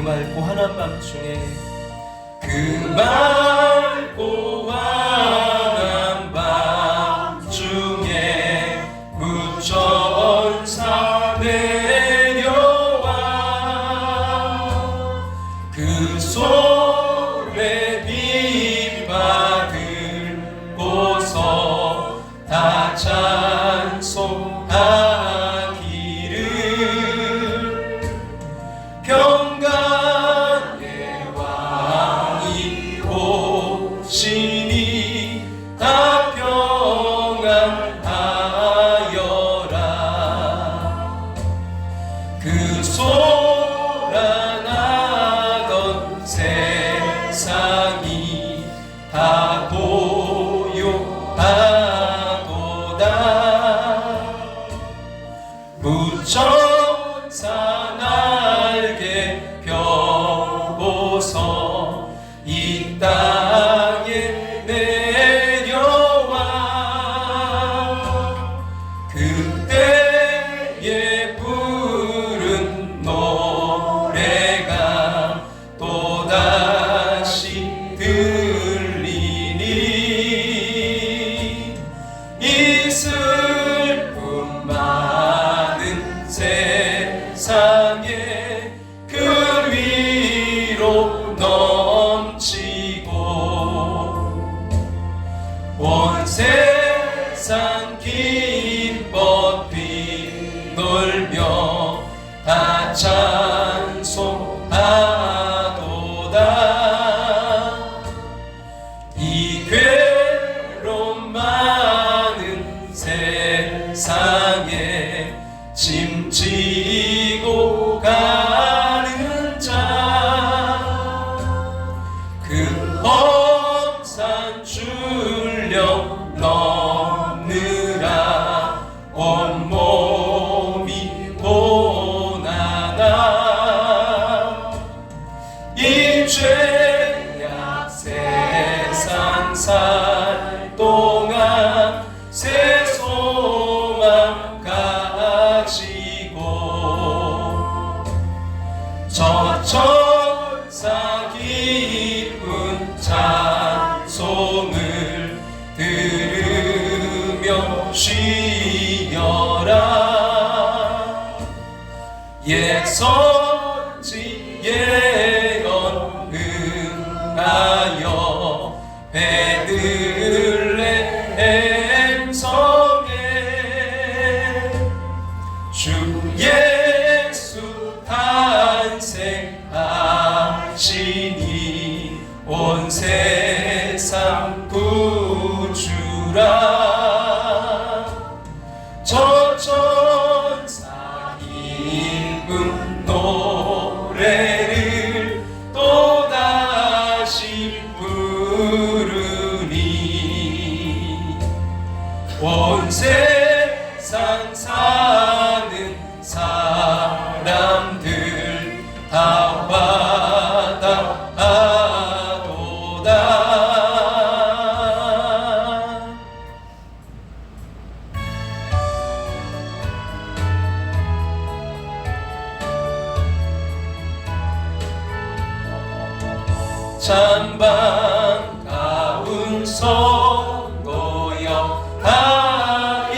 맑고 환한 밤중에 그 맑고 환한 밤중에 무천사 내려와 그 손에 빛 받을고서 다 찬송하기를 평강의 왕이 오시니 다 평안하여라. 그 소란하던 세상이 다 고요하도다. 무천사 날개 펴고서 이 땅에 내려와 그때에 부른 노래가 또다시 들리니 이 슬픔 많은 세상에 그 위로 넘치고 온 세상 기뻐 뛰놀며 다 찬송하도다. 이 괴로움 많은 세상에 짐지고 가는 자 그 험산 출력 넘느라 온몸이 고난아 이 죄악 세상 살 동안 새 소망 가지고 저 천사 기쁜 찬송을 들으며 쉬어라. 옛 선지 예언 응하여 베들레헴 성에 주 예수 탄생하시니 온 세상 구주라. 저 천사 기쁜 노래를 또다시 부르니 온 세상 사는 사람들 다 와닿아도다. 찬 반가운 선고여 다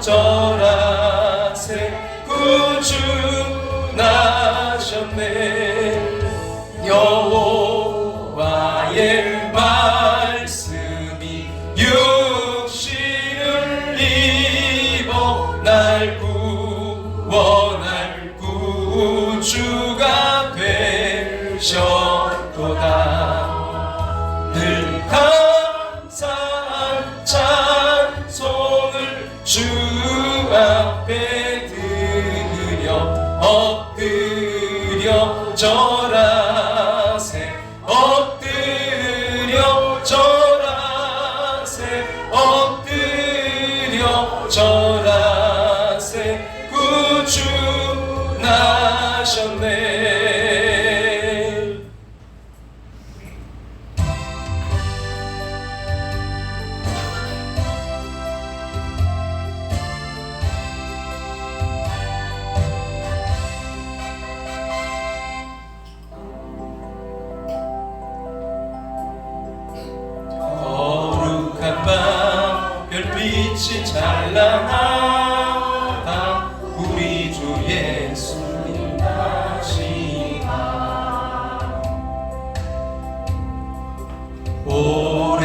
절하세 구주나셨네. 여호와의 말씀이 육신을 입어 날 구원할 구주가 되셨도다. 늘 감사한 찬송을 주 앞에 드려 엎드려 절하세 엎드려 절하세 엎드려 절하세 구주 나셨네. 별빛이 찬란하다. 우리 주 예수님 나시나.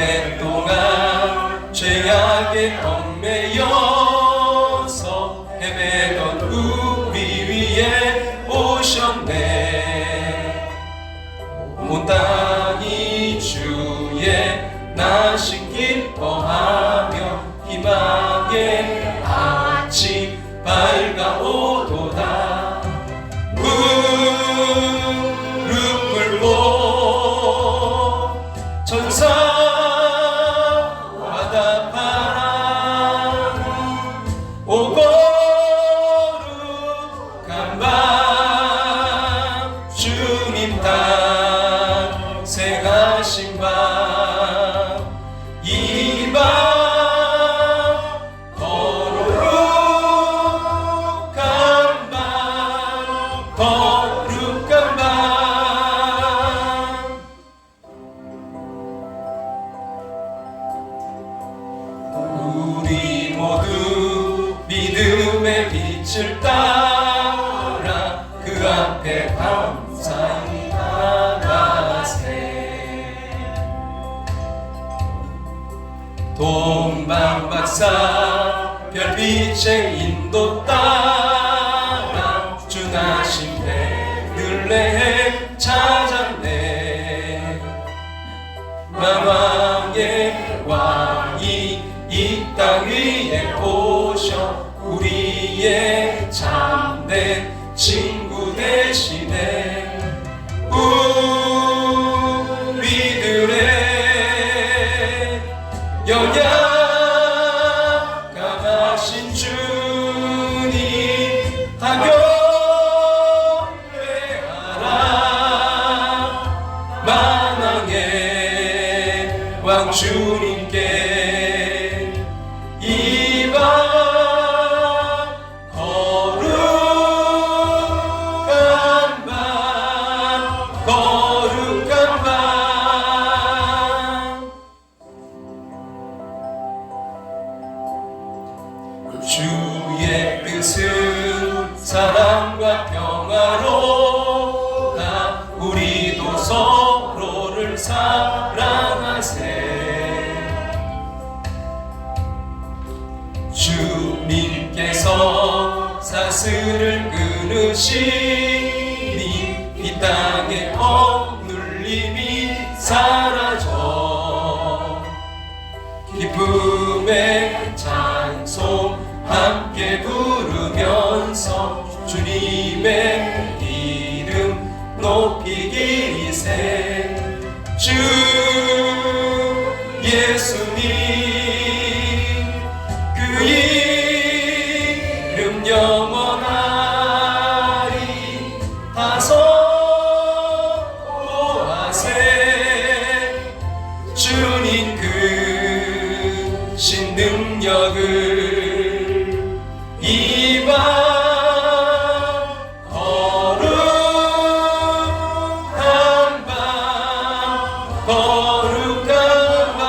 오랫동안 죄악에 얽매여서 헤매던 우리 위에 오셨네. 온 땅이 주의 나신 기뻐하며 희망의 아침 밝아오도다. 무릎 꿇고 천사와 답하라. 오 거룩한 밤 주님 땅 생하신 밤 이 밤 거룩한 밤 거룩한 밤 우리 모두 믿음의 빛을 따라 그 앞에 감사히 나가세. 동방박사 별빛의 인도 따라 주 나신 베들레헴 찾았네. 만왕의 왕이 이 땅 위에 오셔 우리의 참된 친구 되시네. 우리들의 연약함하신 주님 다 경배하라. 만왕의 왕 주님께 이 밤 거룩한 밤 거룩한 밤 주의 뜻은 사랑과 평화로다. 우리도 서로를 사랑하세. 주님께서 사슬을 끊으시니 이 땅의 억눌림이 사라져. 기쁨의 찬송 함께 부르면서 주님의 이름 높이기세. 주 예수님 그 이름 영원하리. 다소고하세. 주님 그 신능력을 이 밤 거룩한 밤 거룩한 밤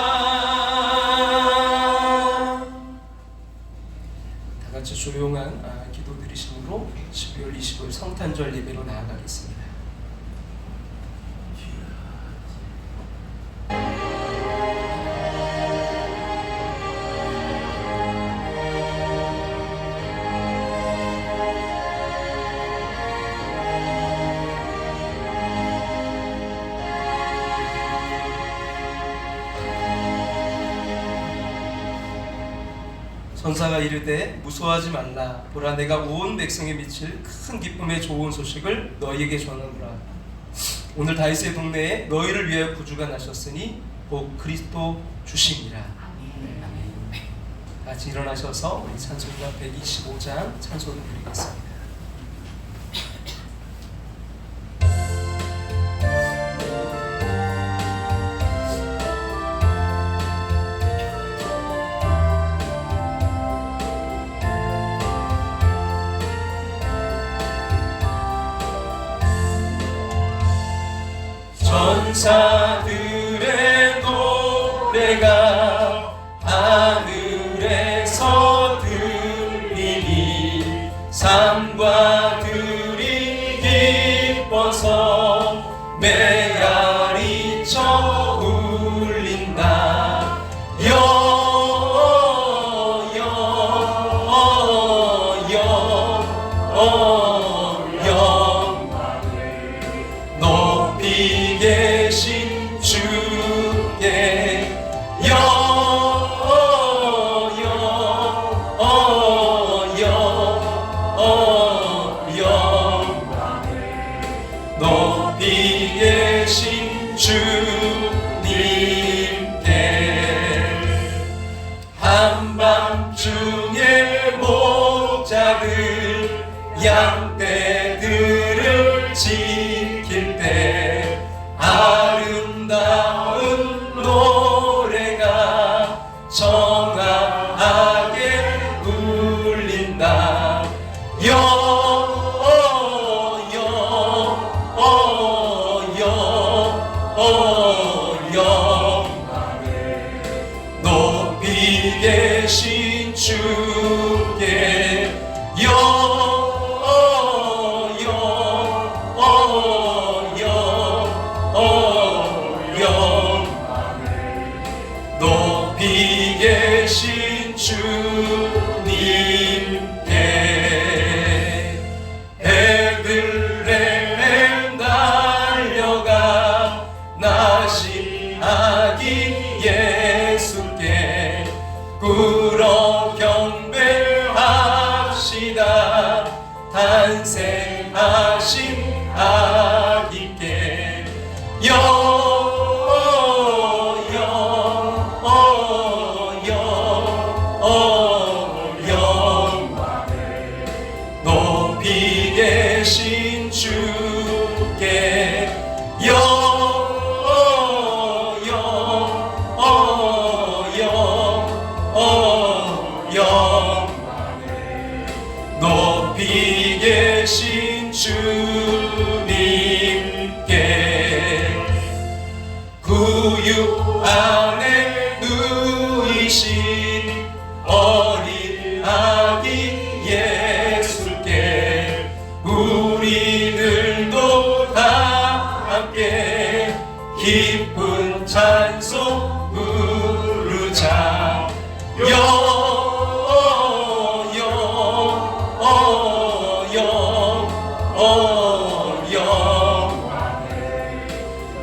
조용한 기도 드리심으로 12월 25일 성탄절 예배로 나아가겠습니다. 천사가 이르되 무서워하지 말라. 보라, 내가 온 백성에 미칠 큰 기쁨의 좋은 소식을 너희에게 전하노라. 오늘 다윗의 동네에 너희를 위하여 구주가 나셨으니 곧 그리스도 주시니라. 아멘. 같이 일어나셔서 우리 찬송가 125장 찬송을 드리겠습니다. 천사들의 노래가 하늘에서 들리니 산과 들이 기뻐서 메아리 쳐 울린다. 높이 계신 주께 높이 계신 주님께 한밤중에 목자들 양떼들을 지킬 때 아름다운 노래가 청아하게 울린다. 높이 계신 주께 높이 계신 주님께 베들레헴 달려가 나신 아기 예수께 꿇어 경배합시다. 탄생하신 아기께 높이 계신 주께 높이 계신 주님께 구유 안에 누이신 어린 아기 예수께 우리들도 다 함께 기쁜 찬송 부르자.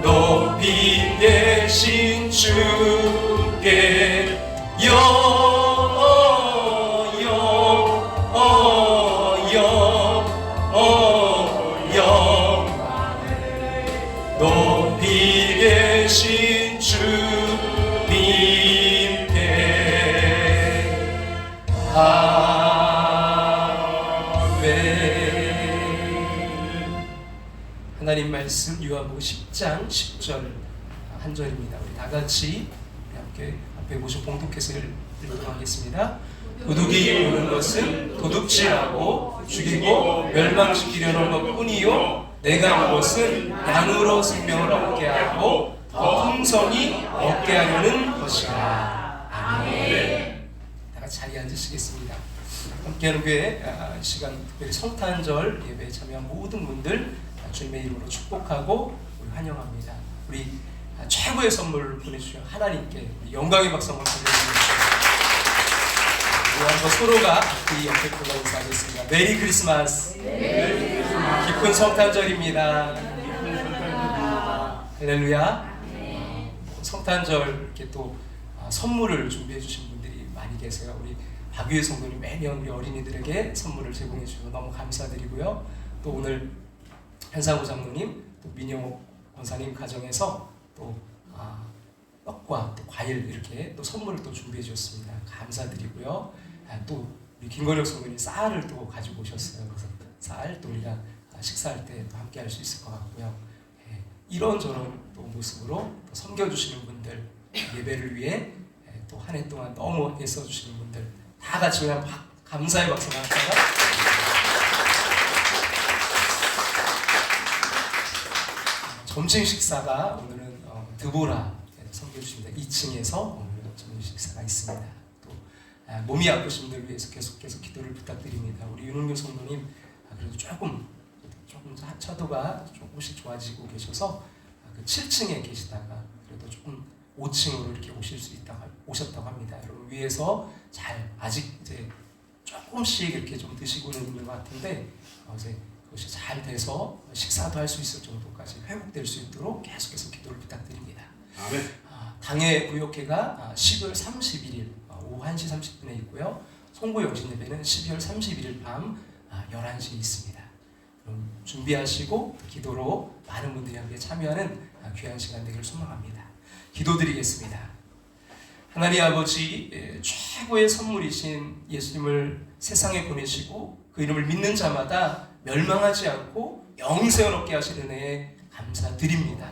높이 계신 주께 높이 계신 주님께 아멘. 하나님 말씀 요한복음 10장 10절 한 절입니다. 우리 다 같이 함께 앞에 보시고 봉독해서 읽도록 하겠습니다. 도둑이 오는 것은 도둑질하고 죽이고 멸망시키려는 것뿐이요 내가 온 것은 양으로 생명을 얻게 하고 더 풍성히 얻게 하려는 것이라. 아멘. 다 같이 자리에 앉으시겠습니다. 함께하는 교회 시간 특별히 성탄절 예배에 참여한 모든 분들 주님의 이름으로 축복하고 우리 환영합니다. 우리 최고의 선물을 보내주신 하나님께 영광의 박수 한번 보내드립니다. 서로가 이 옆에 불러 인사하겠습니다. 메리 크리스마스. 기쁜 성탄절입니다. 할렐루야. 성탄절 이렇게 또 선물을 준비해 주신 분들이 많이 계세요. 우리 박유혜 성도님 매년 우리 어린이들에게 선물을 제공해 주셔서 너무 감사드리고요. 또 오늘 현상우 장로님, 또 민영옥 권사님 가정에서 또 떡과 또 과일 이렇게 또 선물을 또 준비해 주셨습니다. 감사드리고요. 또 우리 김건혁 성도님 쌀을 또 가지고 오셨어요. 그래서 쌀 또 우리가 식사할 때 또 함께 할 수 있을 것 같고요. 이런저런 또 모습으로 또 섬겨주시는 분들, 예배를 위해 또 한 해 동안 너무 애써주시는 분들 다 같이 그냥 감사의 박수 나왔다가 점심 식사가 오늘은 드보라 섬겨주십니다. 2층에서 오늘 점심 식사가 있습니다. 또 몸이 아프신 분들 위해서 계속해서 기도를 부탁드립니다. 우리 윤은교 성도님 그래도 조금 차도가 조금씩 좋아지고 계셔서 그 7층에 계시다가 그래도 조금 5층으로 이렇게 오셨다고 합니다. 여러분 위에서 잘 아직 이제 조금씩 이렇게 좀 드시고는 있는 것 같은데 이제 그것이 잘 돼서 식사도 할 수 있을 정도까지 회복될 수 있도록 계속해서 기도를 부탁드립니다. 아멘. 당의 구역회가 12월 31일 오후 1시 30분에 있고요. 송구 영신 예배는 12월 31일 밤 11시에 있습니다. 그럼 준비하시고 기도로 많은 분들이 함께 참여하는 귀한 시간 되기를 소망합니다. 기도드리겠습니다. 하나님 아버지, 최고의 선물이신 예수님을 세상에 보내시고 그 이름을 믿는 자마다 멸망하지 않고 영생을 얻게 하시는 은혜에 감사드립니다.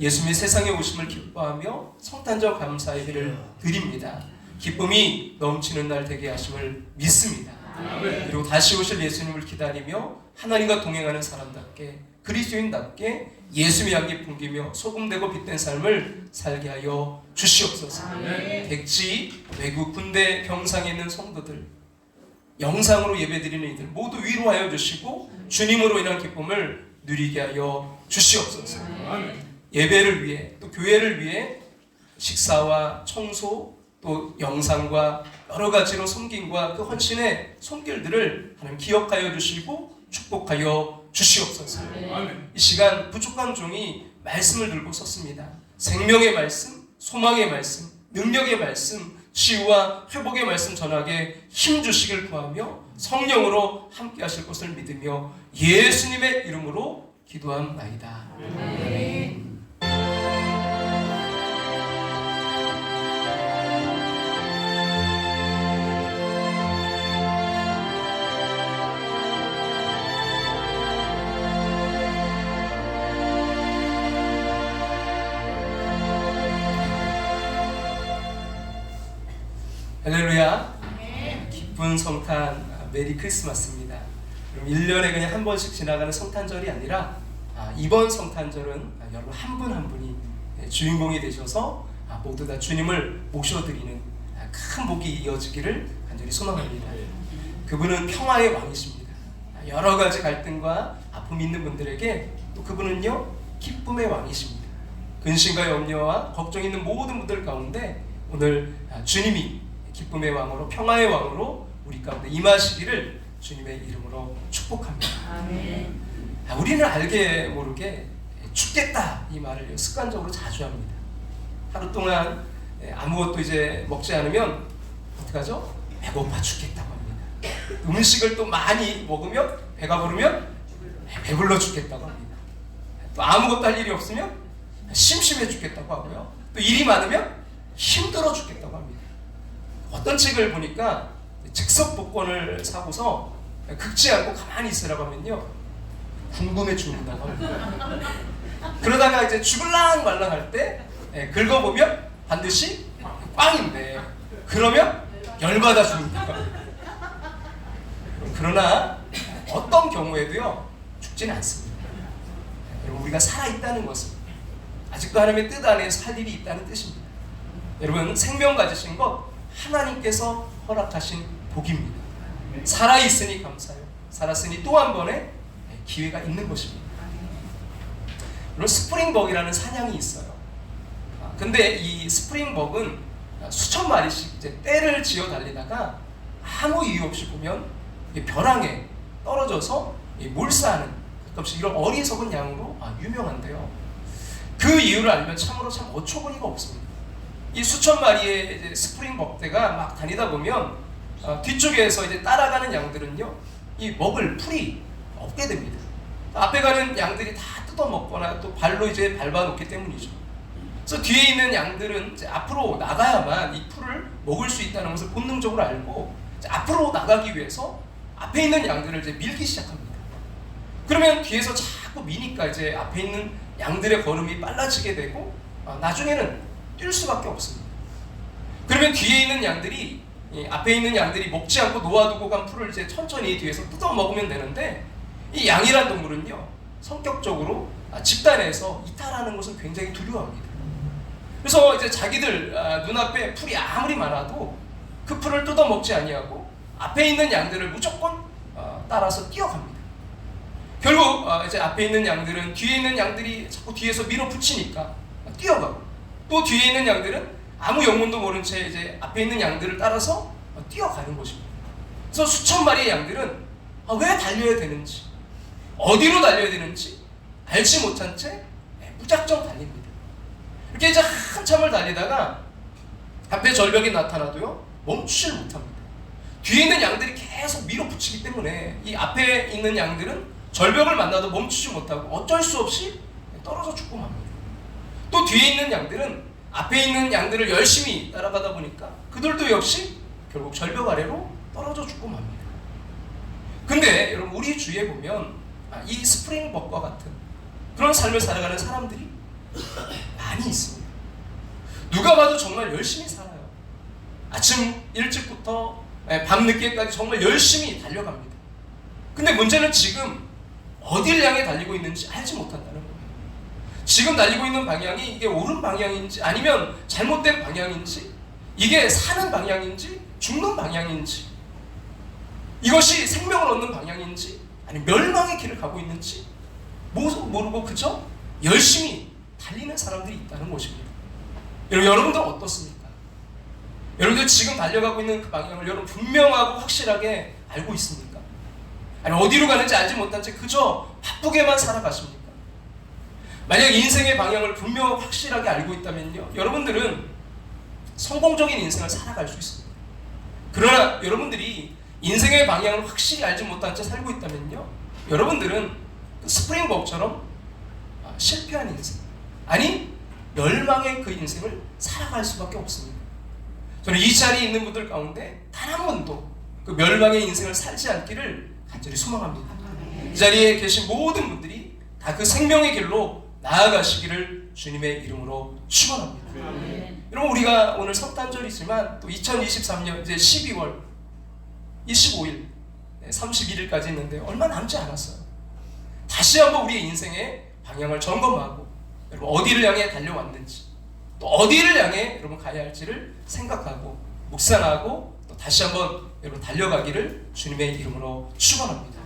예수님이 세상에 오심을 기뻐하며 성탄절 감사 예배를 드립니다. 기쁨이 넘치는 날 되게 하심을 믿습니다. 그리고 다시 오실 예수님을 기다리며 하나님과 동행하는 사람답게 그리스도인답게 예수님의 향기 풍기며 소금되고 빛된 삶을 살게 하여 주시옵소서. 백지, 외국, 군대, 병상에 있는 성도들, 영상으로 예배드리는 이들 모두 위로하여 주시고 주님으로 인한 기쁨을 누리게 하여 주시옵소서. 예배를 위해 또 교회를 위해 식사와 청소 또 영상과 여러 가지로 섬김과 그 헌신의 손길들을 하나님 기억하여 주시고 축복하여 주시옵소서. 이 시간 부족한 종이 말씀을 들고 섰습니다. 생명의 말씀, 소망의 말씀, 능력의 말씀, 치유와 회복의 말씀 전하게 힘 주시길 구하며 성령으로 함께 하실 것을 믿으며 예수님의 이름으로 기도합나이다. 아멘. 할렐루야. 기쁜 성탄 메리 크리스마스입니다. 그럼 1년에 그냥 한 번씩 지나가는 성탄절이 아니라 이번 성탄절은 여러분 한 분 한 분이 주인공이 되셔서 모두 다 주님을 모셔드리는 큰 복이 이어지기를 간절히 소망합니다. 그분은 평화의 왕이십니다. 여러 가지 갈등과 아픔이 있는 분들에게 또 그분은요 기쁨의 왕이십니다. 근심과 염려와 걱정 있는 모든 분들 가운데 오늘 주님이 기쁨의 왕으로 평화의 왕으로 우리 가운데 임하시기를 주님의 이름으로 축복합니다. 아멘. 우리는 알게 모르게 죽겠다 이 말을 습관적으로 자주 합니다. 하루 동안 아무것도 이제 먹지 않으면 어떡하죠? 배고파 죽겠다고 합니다. 음식을 또 많이 먹으면 배가 부르면 배불러 죽겠다고 합니다. 또 아무것도 할 일이 없으면 심심해 죽겠다고 하고요. 또 일이 많으면 힘들어 죽겠다고 합니다. 어떤 책을 보니까 즉석 복권을 사고서 긁지 않고 가만히 있으라고 하면요 궁금해 죽는다고 합니다. 그러다가 이제 죽을랑 말랑 할 때 긁어보면 반드시 꽝인데 그러면 열받아 죽는다고 합니다. 그러나 어떤 경우에도요 죽지는 않습니다. 여러분 우리가 살아있다는 것은 아직도 하나님의 뜻 안에서 할 일이 있다는 뜻입니다. 여러분 생명 가지신 것 하나님께서 허락하신 복입니다. 살아있으니 감사요. 살았으니 또 한 번의 기회가 있는 것입니다. 물론 스프링벅이라는 사냥이 있어요. 근데 이 스프링벅은 수천 마리씩 이제 떼를 지어 달리다가 아무 이유 없이 보면 벼랑에 떨어져서 몰사하는 가끔씩 이런 어리석은 양으로 유명한데요. 그 이유를 알면 참으로 참 어처구니가 없습니다. 이 수천 마리의 이제 스프링벅대가 막 다니다 보면 뒤쪽에서 이제 따라가는 양들은요, 이 먹을 풀이 없게 됩니다. 앞에 가는 양들이 다 뜯어먹거나 또 발로 이제 밟아놓기 때문이죠. 그래서 뒤에 있는 양들은 이제 앞으로 나가야만 이 풀을 먹을 수 있다는 것을 본능적으로 알고 이제 앞으로 나가기 위해서 앞에 있는 양들을 이제 밀기 시작합니다. 그러면 뒤에서 자꾸 미니까 이제 앞에 있는 양들의 걸음이 빨라지게 되고 나중에는 뛸 수밖에 없습니다. 그러면 뒤에 있는 양들이 앞에 있는 양들이 먹지 않고 놓아두고 간 풀을 이제 천천히 뒤에서 뜯어 먹으면 되는데, 이 양이란 동물은요, 성격적으로 집단에서 이탈하는 것을 굉장히 두려워합니다. 그래서 이제 자기들 눈앞에 풀이 아무리 많아도 그 풀을 뜯어 먹지 아니하고 앞에 있는 양들을 무조건 따라서 뛰어갑니다. 결국 이제 앞에 있는 양들은 뒤에 있는 양들이 자꾸 뒤에서 밀어붙이니까 뛰어가고, 또 뒤에 있는 양들은 아무 영문도 모른 채 이제 앞에 있는 양들을 따라서 뛰어가는 것입니다. 그래서 수천 마리의 양들은 왜 달려야 되는지, 어디로 달려야 되는지 알지 못한 채 무작정 달립니다. 이렇게 이제 한참을 달리다가 앞에 절벽이 나타나도요, 멈추질 못합니다. 뒤에 있는 양들이 계속 밀어붙이기 때문에 이 앞에 있는 양들은 절벽을 만나도 멈추지 못하고 어쩔 수 없이 떨어져 죽고 맙니다. 또 뒤에 있는 양들은 앞에 있는 양들을 열심히 따라가다 보니까 그들도 역시 결국 절벽 아래로 떨어져 죽고 맙니다. 근데 여러분, 우리 주위에 보면 이 스프링벅과 같은 그런 삶을 살아가는 사람들이 많이 있습니다. 누가 봐도 정말 열심히 살아요. 아침 일찍부터 밤 늦게까지 정말 열심히 달려갑니다. 근데 문제는 지금 어딜 향해 달리고 있는지 알지 못한다는 거예요. 지금 달리고 있는 방향이 이게 옳은 방향인지 아니면 잘못된 방향인지, 이게 사는 방향인지 죽는 방향인지, 이것이 생명을 얻는 방향인지 아니면 멸망의 길을 가고 있는지 모르고 그저 열심히 달리는 사람들이 있다는 것입니다. 여러분들 어떻습니까? 여러분들 지금 달려가고 있는 그 방향을 여러분 분명하고 확실하게 알고 있습니까? 아니 어디로 가는지 알지 못한 채 그저 바쁘게만 살아가십니까? 만약 인생의 방향을 분명하고 확실하게 알고 있다면요, 여러분들은 성공적인 인생을 살아갈 수 있습니다. 그러나 여러분들이 인생의 방향을 확실히 알지 못한 채 살고 있다면요, 여러분들은 스프링벅처럼 실패한 인생, 아니 멸망의 그 인생을 살아갈 수밖에 없습니다. 저는 이 자리에 있는 분들 가운데 단 한 번도 그 멸망의 인생을 살지 않기를 간절히 소망합니다. 이 자리에 계신 모든 분들이 다 그 생명의 길로 나아가시기를 주님의 이름으로 축원합니다. 여러분, 우리가 오늘 성탄절이지만 또 2023년 이제 12월 25일 31일까지 있는데 얼마 남지 않았어요. 다시 한번 우리의 인생의 방향을 점검하고 여러분 어디를 향해 달려왔는지, 또 어디를 향해 여러분 가야 할지를 생각하고 묵상하고 또 다시 한번 여러분 달려가기를 주님의 이름으로 축원합니다.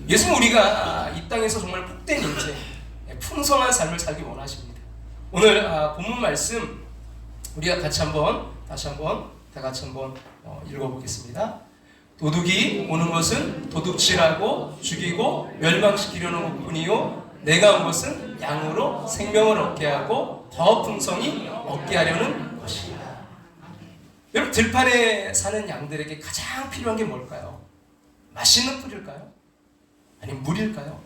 예수님, 우리가 이 땅에서 정말 복된 인생, 풍성한 삶을 살기 원하십니다. 오늘 본문 말씀 우리가 다시 한번 다 같이 한번 읽어보겠습니다. 도둑이 오는 것은 도둑질하고 죽이고 멸망시키려는 것뿐이요, 내가 온 것은 양으로 생명을 얻게 하고 더 풍성히 얻게 하려는 것이다. 여러분, 들판에 사는 양들에게 가장 필요한 게 뭘까요? 맛있는 풀일까요? 아니면 물일까요?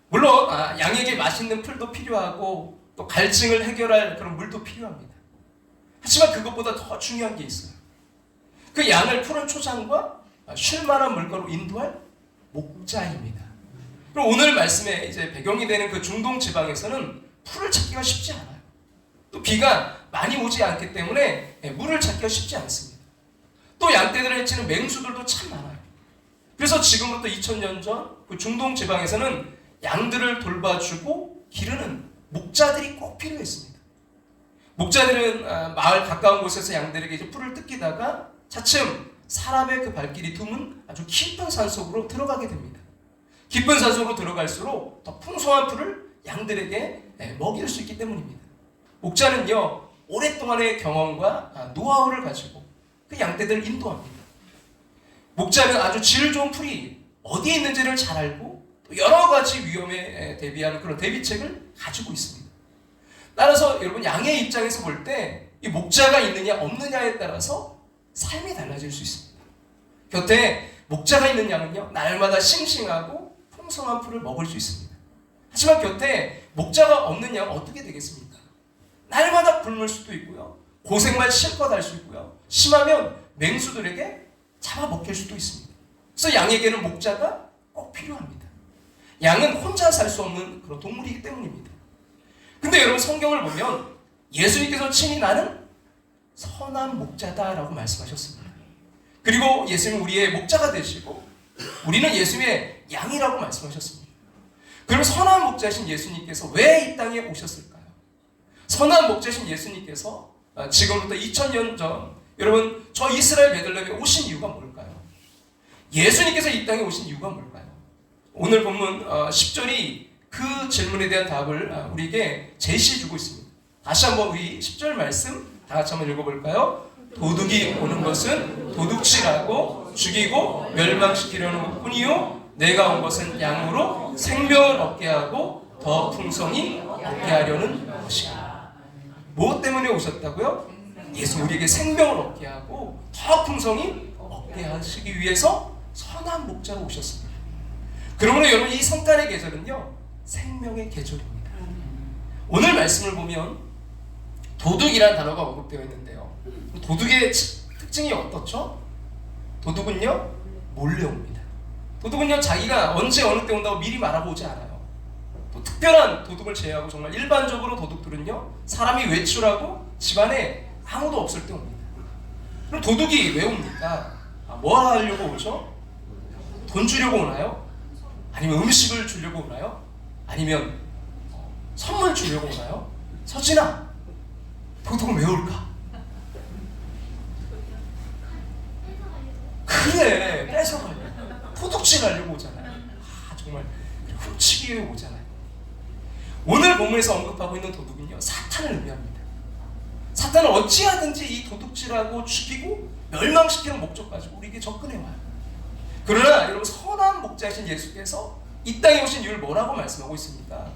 물론 양에게 맛있는 풀도 필요하고 또 갈증을 해결할 그런 물도 필요합니다. 하지만 그것보다 더 중요한 게 있어요. 그 양을 푸른 초장과 쉴만한 물가로 인도할 목자입니다. 그럼 오늘 말씀에 이제 배경이 되는 그 중동 지방에서는 풀을 찾기가 쉽지 않아요. 또 비가 많이 오지 않기 때문에 물을 찾기가 쉽지 않습니다. 또 양떼들을 해치는 맹수들도 참 많아요. 그래서 지금부터 2000년 전 그 중동 지방에서는 양들을 돌봐주고 기르는 목자들이 꼭 필요했습니다. 목자들은 마을 가까운 곳에서 양들에게 이제 풀을 뜯기다가 차츰 사람의 그 발길이 드문 아주 깊은 산속으로 들어가게 됩니다. 깊은 산속으로 들어갈수록 더 풍성한 풀을 양들에게 먹일 수 있기 때문입니다. 목자는요, 오랫동안의 경험과 노하우를 가지고 그 양떼들을 인도합니다. 목자는 아주 질 좋은 풀이 어디에 있는지를 잘 알고 또 여러 가지 위험에 대비하는 그런 대비책을 가지고 있습니다. 따라서 여러분, 양의 입장에서 볼 때 이 목자가 있느냐 없느냐에 따라서 삶이 달라질 수 있습니다. 곁에 목자가 있는 양은요, 날마다 싱싱하고 풍성한 풀을 먹을 수 있습니다. 하지만 곁에 목자가 없는 양은 어떻게 되겠습니까? 날마다 굶을 수도 있고요, 고생만 실컷 할 수 있고요, 심하면 맹수들에게 잡아먹힐 수도 있습니다. 그래서 양에게는 목자가 꼭 필요합니다. 양은 혼자 살 수 없는 그런 동물이기 때문입니다. 근데 여러분, 성경을 보면 예수님께서 친히 나는 선한 목자다라고 말씀하셨습니다. 그리고 예수님은 우리의 목자가 되시고 우리는 예수님의 양이라고 말씀하셨습니다. 그럼 선한 목자신 예수님께서 왜 이 땅에 오셨을까요? 선한 목자신 예수님께서 지금부터 2000년 전 여러분, 저 이스라엘 베들레헴에 오신 이유가 뭘까요? 예수님께서 이 땅에 오신 이유가 뭘까요? 오늘 본문 10절이 그 질문에 대한 답을 우리에게 제시해 주고 있습니다. 다시 한번 우리 10절 말씀 다 같이 한번 읽어볼까요? 도둑이 오는 것은 도둑질하고 죽이고 멸망시키려는 뿐이요, 내가 온 것은 양으로 생명을 얻게 하고 더 풍성히 얻게 하려는 것이야. 무엇 때문에 오셨다고요? 예수 우리에게 생명을 얻게 하고 더 풍성히 얻게 하시기 위해서 선한 목자로 오셨습니다. 그러므로 여러분, 이 성탄의 계절은요, 생명의 계절입니다. 오늘 말씀을 보면 도둑이라는 단어가 언급되어 있는데요, 도둑의 특징이 어떻죠? 도둑은요, 몰래 옵니다. 도둑은요, 자기가 언제 어느 때 온다고 미리 말하고 오지 않아요. 또 특별한 도둑을 제외하고 정말 일반적으로 도둑들은요, 사람이 외출하고 집안에 아무도 없을 때 옵니다. 그럼 도둑이 왜 옵니까? 뭐 하려고 오죠? 돈 주려고 오나요? 아니면 음식을 주려고 오나요? 아니면 선물 주려고 오나요? 서진아, 도둑은 왜 올까? 그래, 뺏어가려고, 도둑질 하려고 오잖아요. 정말 훔치기 위해 오잖아요. 오늘 본문에서 언급하고 있는 도둑은요, 사탄을 의미합니다. 사탄은 어찌하든지 이 도둑질하고 죽이고 멸망시키는 목적 가지고 우리에게 접근해와요. 그러나 여러분, 선한 목자이신 예수께서 이 땅에 오신 이유를 뭐라고 말씀하고 있습니까?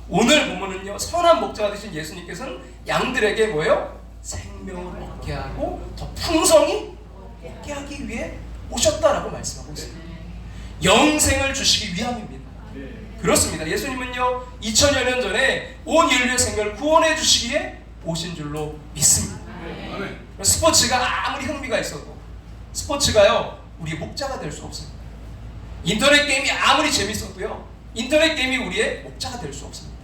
오늘 본문은요, 선한 목자가 되신 예수님께서는 양들에게 뭐예요? 생명을 얻게 하고 더 풍성히 얻게 하기 위해 오셨다라고 말씀하고 있습니다. 영생을 주시기 위함입니다. 그렇습니다. 예수님은요, 2000여 년 전에 온 인류의 생명을 구원해 주시기에 오신 줄로 믿습니다. 스포츠가 아무리 흥미가 있어도 스포츠가요, 우리의 목자가 될 수 없습니다. 인터넷 게임이 아무리 재밌어도요, 인터넷 게임이 우리의 목자가 될 수 없습니다.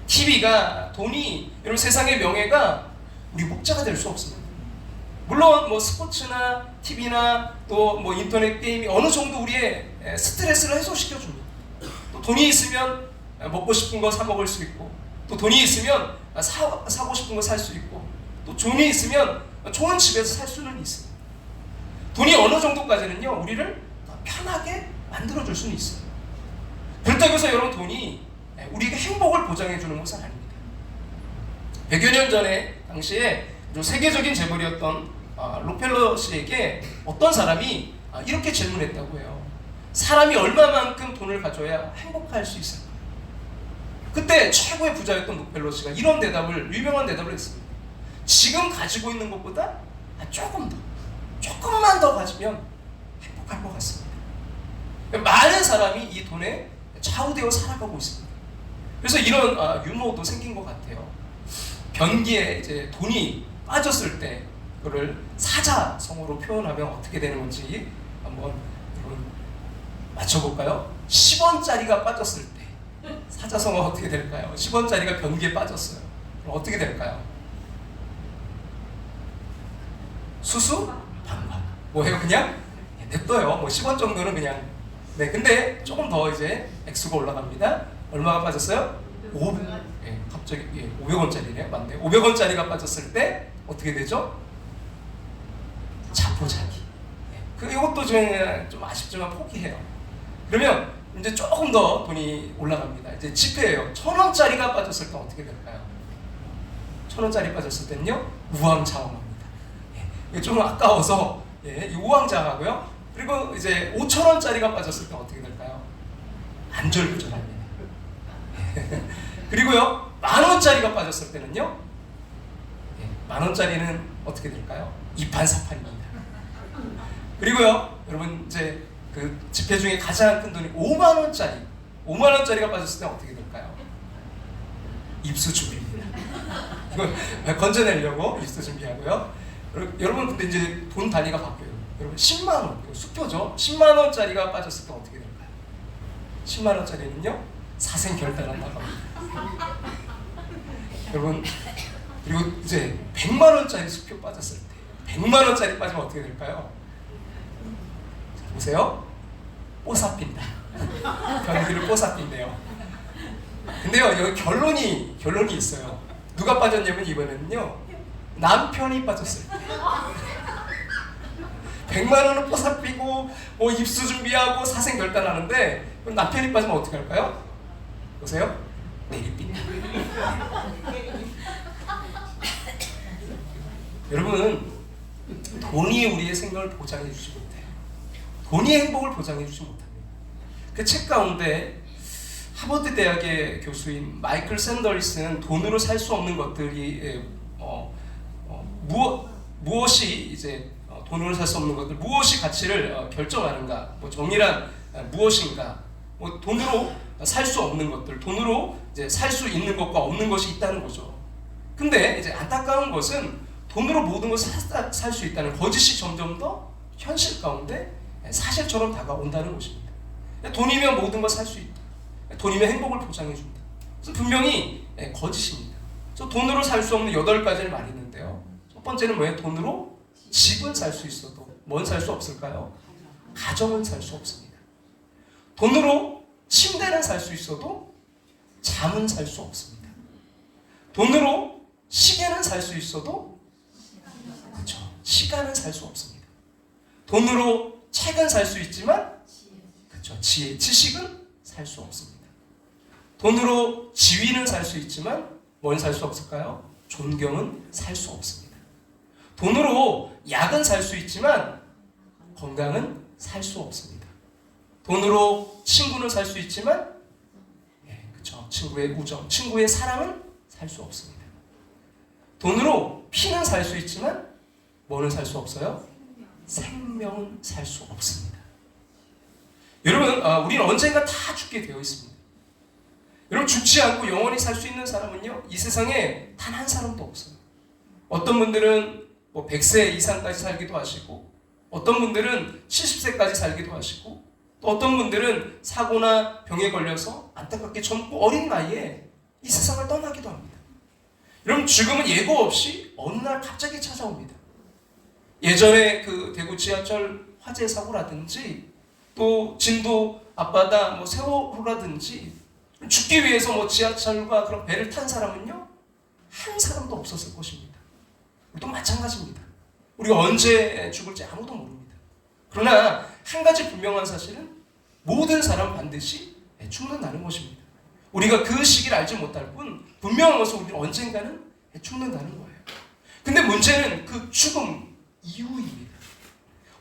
TV가, 돈이, 여러분, 세상의 명예가 우리 목자가 될 수 없습니다. 물론 뭐 스포츠나 TV나 또 뭐 인터넷 게임이 어느 정도 우리의 스트레스를 해소시켜 줍니다. 또 돈이 있으면 먹고 싶은 거 사 먹을 수 있고, 또 돈이 있으면 사고 싶은 거 살 수 있고, 또 돈이 있으면 좋은 집에서 살 수는 있습니다. 돈이 어느 정도까지는요, 우리를 더 편하게 만들어줄 수는 있어요. 그렇다고 해서 여러분, 돈이 우리에게 행복을 보장해 주는 것은 아닙니다. 100여 년 전에 당시에 세계적인 재벌이었던 록펠러 씨에게 어떤 사람이 이렇게 질문했다고 해요. 사람이 얼마만큼 돈을 가져야 행복할 수 있을까? 그때 최고의 부자였던 록펠러 씨가 이런 유명한 대답을 했습니다. 지금 가지고 있는 것보다 조금만 더 가지면 행복할 것 같습니다. 많은 사람이 이 돈에 좌우되어 살아가고 있습니다. 그래서 이런 유머도 생긴 것 같아요. 변기에 이제 돈이 빠졌을 때 그거를 사자성어로 표현하면 어떻게 되는 건지 한번 맞춰볼까요? 10원짜리가 빠졌을 때 사자성어가 어떻게 될까요? 10원짜리가 변기에 빠졌어요. 그럼 어떻게 될까요? 수수방관. 뭐예요? 그냥 냅둬요. 뭐 10원 정도는 그냥. 네, 근데 조금 더 이제 액수가 올라갑니다. 얼마가 빠졌어요? 500. 예, 갑자기 500원짜리네요. 맞네. 500원짜리가 빠졌을 때 어떻게 되죠? 자포자기. 이것도 좀 아쉽지만 포기해요. 그러면 이제 조금 더 돈이 올라갑니다. 이제 지폐예요. 1,000원짜리가 빠졌을 때 어떻게 될까요? 1,000원짜리 빠졌을 때는요, 우왕좌왕합니다. 예, 좀 아까워서 이 우왕좌왕하고요. 그리고 이제 5,000원짜리가 빠졌을 때 어떻게 될까요? 안절부절합니다. 그리고요, 10,000원짜리가 빠졌을 때는요, 10,000원짜리는 어떻게 될까요? 이판사판입니다. 그리고요, 여러분 이제 그 지폐 중에 가장 큰 돈이 5만원짜리가 빠졌을 때 어떻게 될까요? 입수 준비입니다. 이거 건져내려고 입수 준비하고요. 여러분 근데 이제 돈 단위가 바뀌어요. 여러분 10만원, 이거 수표죠? 10만원짜리가 빠졌을 때 어떻게 될까요? 10만원짜리는요, 사생결단한다고 합니다. 여러분, 그리고 이제 100만원짜리 수표 빠졌을 때, 100만원짜리 빠지면 어떻게 될까요? 보세요. 뽀사핀다. 변기를 뽀사핀대요. 근데요, 여기 결론이 있어요. 누가 빠졌냐면 이번에는요, 남편이 빠졌어요. 100만원은 뽀사피고 뭐 입수 준비하고 사생 결단하는데, 그럼 남편이 빠지면 어떻게 할까요? 보세요. 내리핀다. 여러분, 돈이 우리의 생명을 보장해 주지 못해요. 돈이 행복을 보장해 주지 못합니다. 그 책 가운데 하버드 대학의 교수인 마이클 샌더리스는 돈으로 살 수 없는 것들이 무엇이 이제 돈으로 살 수 없는 것들, 무엇이 가치를 결정하는가, 뭐 정의란 무엇인가, 뭐 돈으로 살 수 없는 것들, 돈으로 이제 살 수 있는 것과 없는 것이 있다는 거죠. 근데 이제 안타까운 것은 돈으로 모든 것을 살 수 있다는 거짓이 점점 더 현실 가운데 사실처럼 다가온다는 것입니다. 돈이면 모든 걸 살 수 있다. 돈이면 행복을 보장해 준다. 그래서 분명히 거짓입니다. 그래서 돈으로 살 수 없는 8가지를 말했는데요. 첫 번째는 뭐예요? 돈으로 집은 살 수 있어도 뭔 살 수 없을까요? 가정은 살 수 없습니다. 돈으로 침대는 살 수 있어도 잠은 살 수 없습니다. 돈으로 시계는 살 수 있어도 그렇죠, 시간은 살 수 없습니다. 돈으로 책은 살 수 있지만 그렇죠, 지식은 살 수 없습니다. 돈으로 지위는 살 수 있지만 뭘 살 수 없을까요? 존경은 살 수 없습니다. 돈으로 약은 살 수 있지만 건강은 살 수 없습니다. 돈으로 친구는 살 수 있지만 그렇죠, 친구의 우정, 친구의 사랑은 살 수 없습니다. 돈으로 피는 살 수 있지만 뭐는 살 수 없어요? 생명은 살 수 없습니다. 여러분, 우리는 언젠가 다 죽게 되어 있습니다. 여러분, 죽지 않고 영원히 살 수 있는 사람은요, 이 세상에 단 한 사람도 없어요. 어떤 분들은 뭐 100세 이상까지 살기도 하시고, 어떤 분들은 70세까지 살기도 하시고, 또 어떤 분들은 사고나 병에 걸려서 안타깝게 젊고 어린 나이에 이 세상을 떠나기도 합니다. 여러분, 죽음은 예고 없이 어느 날 갑자기 찾아옵니다. 예전에 그 대구 지하철 화재 사고라든지, 또 진도 앞바다 뭐 세월호라든지, 죽기 위해서 뭐 지하철과 그런 배를 탄 사람은요, 한 사람도 없었을 것입니다. 우리도 마찬가지입니다. 우리가 언제 죽을지 아무도 모릅니다. 그러나 한 가지 분명한 사실은 모든 사람 반드시 죽는다는 것입니다. 우리가 그 시기를 알지 못할 뿐 분명한 것은 우리는 언젠가는 죽는다는 거예요. 근데 문제는 그 죽음 이후입니다.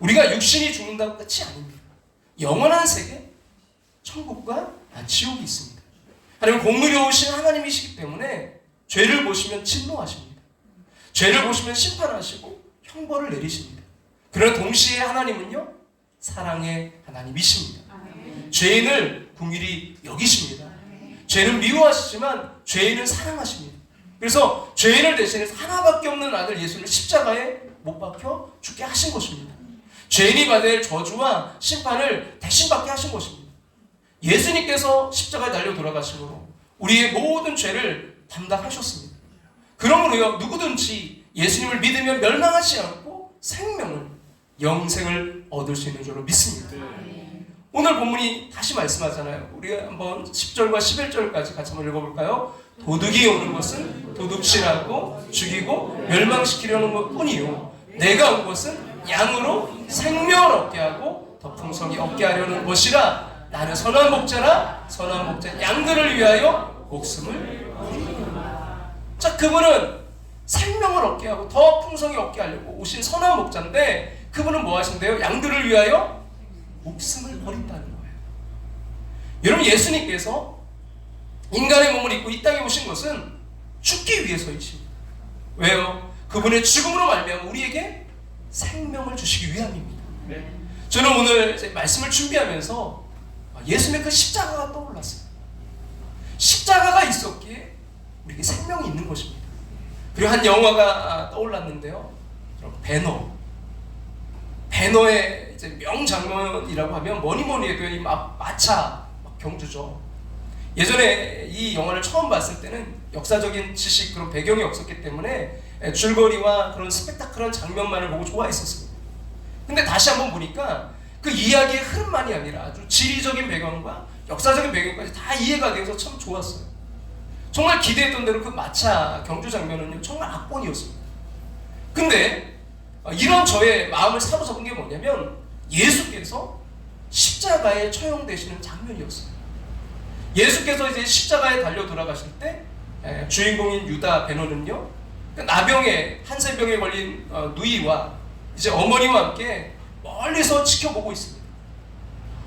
우리가 육신이 죽는다고 끝이 아닙니다. 영원한 세계, 천국과 지옥이 있습니다. 하나님 공의로우신 하나님이시기 때문에 죄를 보시면 진노하십니다. 죄를 보시면 심판하시고 형벌을 내리십니다. 그러나 동시에 하나님은요, 사랑의 하나님이십니다. 죄인을 긍휼히 여기십니다. 죄는 미워하시지만 죄인을 사랑하십니다. 그래서 죄인을 대신해서 하나밖에 없는 아들 예수를 십자가에 못 박혀 죽게 하신 것입니다. 죄인이 받을 저주와 심판을 대신 받게 하신 것입니다. 예수님께서 십자가에 달려 돌아가심으로 우리의 모든 죄를 담당하셨습니다. 그러므로요, 누구든지 예수님을 믿으면 멸망하지 않고 생명을, 영생을 얻을 수 있는 줄로 믿습니다. 오늘 본문이 다시 말씀하잖아요. 우리 한번 10절과 11절까지 같이 한번 읽어볼까요? 도둑이 오는 것은 도둑질하고 죽이고 멸망시키려는 것 뿐이요, 내가 온 것은 양으로 생명을 얻게 하고 더 풍성히 얻게 하려는 것이라. 나는 선한 목자라 선한 목자 양들을 위하여 목숨을 버리리라. 자, 그분은 생명을 얻게 하고 더 풍성히 얻게 하려고 오신 선한 목자인데 그분은 뭐 하신대요? 양들을 위하여 목숨을 버린다는 거예요. 여러분, 예수님께서 인간의 몸을 입고 이 땅에 오신 것은 죽기 위해서이십니다. 왜요? 그분의 죽음으로 말미암아 우리에게 생명을 주시기 위함입니다. 저는 오늘 말씀을 준비하면서 예수님의 그 십자가가 떠올랐어요. 십자가가 있었기에 우리에게 생명이 있는 것입니다. 그리고 한 영화가 떠올랐는데요. 배너의 이제 명장면이라고 하면 뭐니 해도 이 마차 경주죠. 예전에 이 영화를 처음 봤을 때는 역사적인 지식 그런 배경이 없었기 때문에 줄거리와 그런 스펙타클한 장면만을 보고 좋아했었어요. 근데 다시 한번 보니까 그 이야기의 흐름만이 아니라 아주 지리적인 배경과 역사적인 배경까지 다 이해가 되어서 참 좋았어요. 정말 기대했던 대로 그 마차 경주 장면은요, 정말 압권이었습니다. 근데 이런 저의 마음을 사로잡은 게 뭐냐면 예수께서 십자가에 처형되시는 장면이었어요. 예수께서 이제 십자가에 달려 돌아가실 때 주인공인 유다 베너는요, 그 나병에 한센병에 걸린 누이와 이제 어머니와 함께 멀리서 지켜보고 있습니다.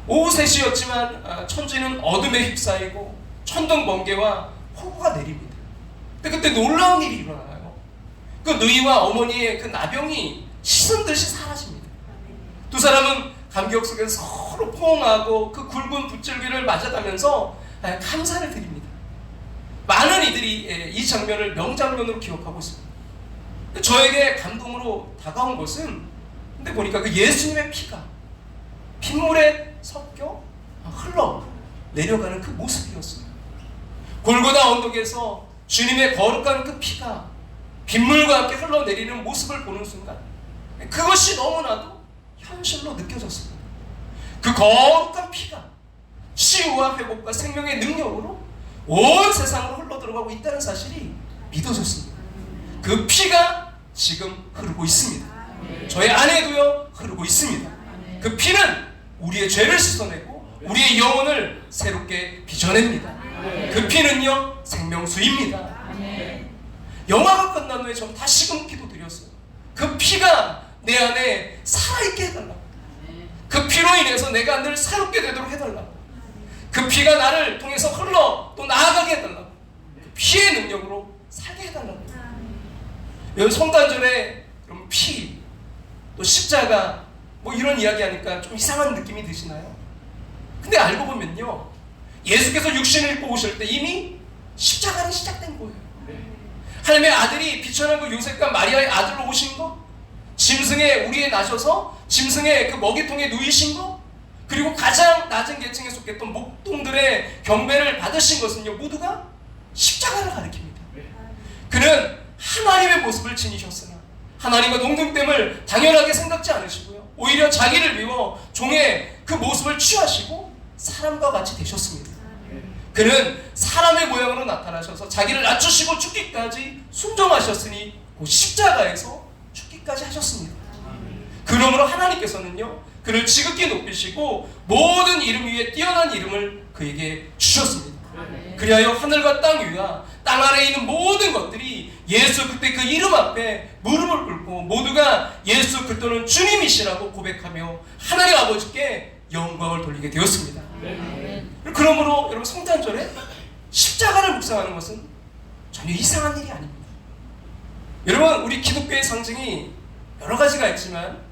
오후 3시였지만 천지는 어둠에 휩싸이고 천둥 번개와 폭우가 내립니다. 근데 그때 놀라운 일이 일어나요. 그 누이와 어머니의 그 나병이 씻은 듯이 사라집니다. 두 사람은 감격 속에서 서로 포옹하고 그 굵은 붓줄기를 맞아가면서 감사를 드립니다. 많은 이들이 이 장면을 명장면으로 기억하고 있습니다. 저에게 감동으로 다가온 것은 근데 보니까 그 예수님의 피가 핏물에 섞여 흘러 내려가는 그 모습이었어요. 골고다 언덕에서 주님의 거룩한 그 피가 빗물과 함께 흘러내리는 모습을 보는 순간 그것이 너무나도 현실로 느껴졌습니다. 그 거룩한 피가 치유와 회복과 생명의 능력으로 온 세상으로 흘러들어가고 있다는 사실이 믿어졌습니다. 그 피가 지금 흐르고 있습니다. 저의 안에도요 흐르고 있습니다. 그 피는 우리의 죄를 씻어내고 우리의 영혼을 새롭게 빚어냅니다. 그 피는요 생명수입니다. 영화가 끝난 후에 전 다시금 기도드렸어요. 그 피가 내 안에 살아있게 해달라고. 그 피로 인해서 내가 늘 새롭게 되도록 해달라고. 그 피가 나를 통해서 흘러 또 나아가게 해달라고. 그 피의 능력으로 살게 해달라고. 여기 성탄절에 그럼 피, 또 십자가 뭐 이런 이야기 하니까 좀 이상한 느낌이 드시나요? 근데 알고 보면요, 예수께서 육신을 입고 오실 때 이미 십자가는 시작된 거예요. 하나님의 아들이 비천한 그 요셉과 마리아의 아들로 오신 거, 짐승에 우리에 나셔서 짐승의 그 먹이통에 누이신 거, 그리고 가장 낮은 계층에 속했던 목동들의 경배를 받으신 것은요 모두가 십자가를 가리킵니다. 그는 하나님의 모습을 지니셨으나 하나님과 동등됨을 당연하게 생각지 않으시고요, 오히려 자기를 비워 종의 그 모습을 취하시고 사람과 같이 되셨습니다. 그는 사람의 모양으로 나타나셔서 자기를 낮추시고 죽기까지 순종하셨으니 그 십자가에서 죽기까지 하셨습니다. 그러므로 하나님께서는요 그를 지극히 높이시고 모든 이름 위에 뛰어난 이름을 그에게 주셨습니다. 그리하여 하늘과 땅 위와 땅 아래에 있는 모든 것들이 예수 그때 그 이름 앞에 무릎을 꿇고 모두가 예수 그리스도는 주님이시라고 고백하며 하나님 아버지께 영광을 돌리게 되었습니다. 그러므로 여러분 성탄절에 십자가를 묵상하는 것은 전혀 이상한 일이 아닙니다. 여러분 우리 기독교의 상징이 여러 가지가 있지만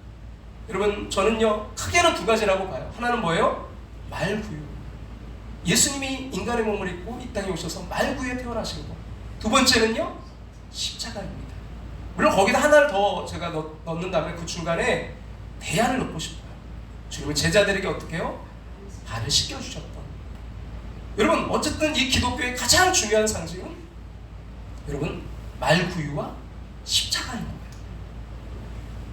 여러분 저는요 크게는 두 가지라고 봐요. 하나는 뭐예요? 말구유. 예수님이 인간의 몸을 입고 이 땅에 오셔서 말구유에 태어나신 것. 두 번째는요 십자가입니다. 물론 거기다 하나를 더 제가 넣는다면 그 중간에 대안을 넣고 싶어요. 주님은 제자들에게 어떻게 해요? 발을 씻겨주셨던. 여러분 어쨌든 이 기독교의 가장 중요한 상징은 여러분 말구유와 십자가인 거예요.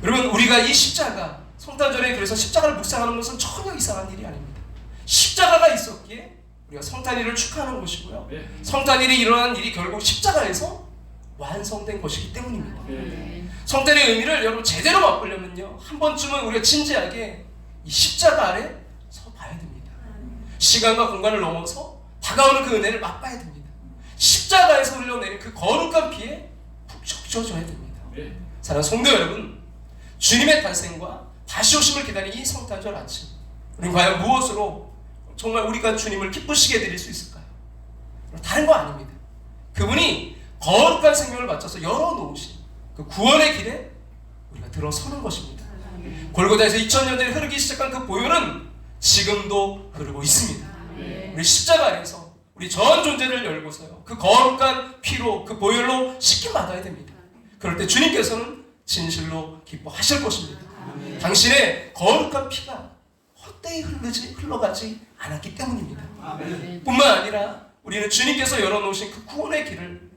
여러분 우리가 이 십자가 성탄절에 그래서 십자가를 묵상하는 것은 전혀 이상한 일이 아닙니다. 십자가가 있었기에 우리가 성탄일을 축하하는 것이고요. 성탄일이 일어난 일이 결국 십자가에서 완성된 것이기 때문입니다. 성탄의 의미를 여러분 제대로 맛보려면요, 한 번쯤은 우리가 진지하게 이 십자가 아래 서 봐야 됩니다. 시간과 공간을 넘어서 다가오는 그 은혜를 맛봐야 됩니다. 십자가에서 흘러내린 그 거룩한 피에 푹 적셔져야 됩니다. 사랑하는 성도 여러분, 주님의 탄생과 다시 오심을 기다리는 이 성탄절 아침, 우리는 과연 무엇으로 정말 우리가 주님을 기쁘시게 해드릴 수 있을까요? 다른 거 아닙니다. 그분이 거룩한 생명을 바쳐서 열어놓으신 그 구원의 길에 우리가 들어서는 것입니다. 골고다에서 2000년 전에 흐르기 시작한 그 보혈은 지금도 흐르고 있습니다. 우리 십자가 아래에서 우리 전 존재를 열고서요, 그 거룩한 피로, 그 보혈로 씻김 받아야 됩니다. 그럴 때 주님께서는 진실로 기뻐하실 것입니다. 당신의 거룩한 피가 헛되이 흘러가지 않았기 때문입니다. 뿐만 아니라 우리는 주님께서 열어놓으신 그 구원의 길을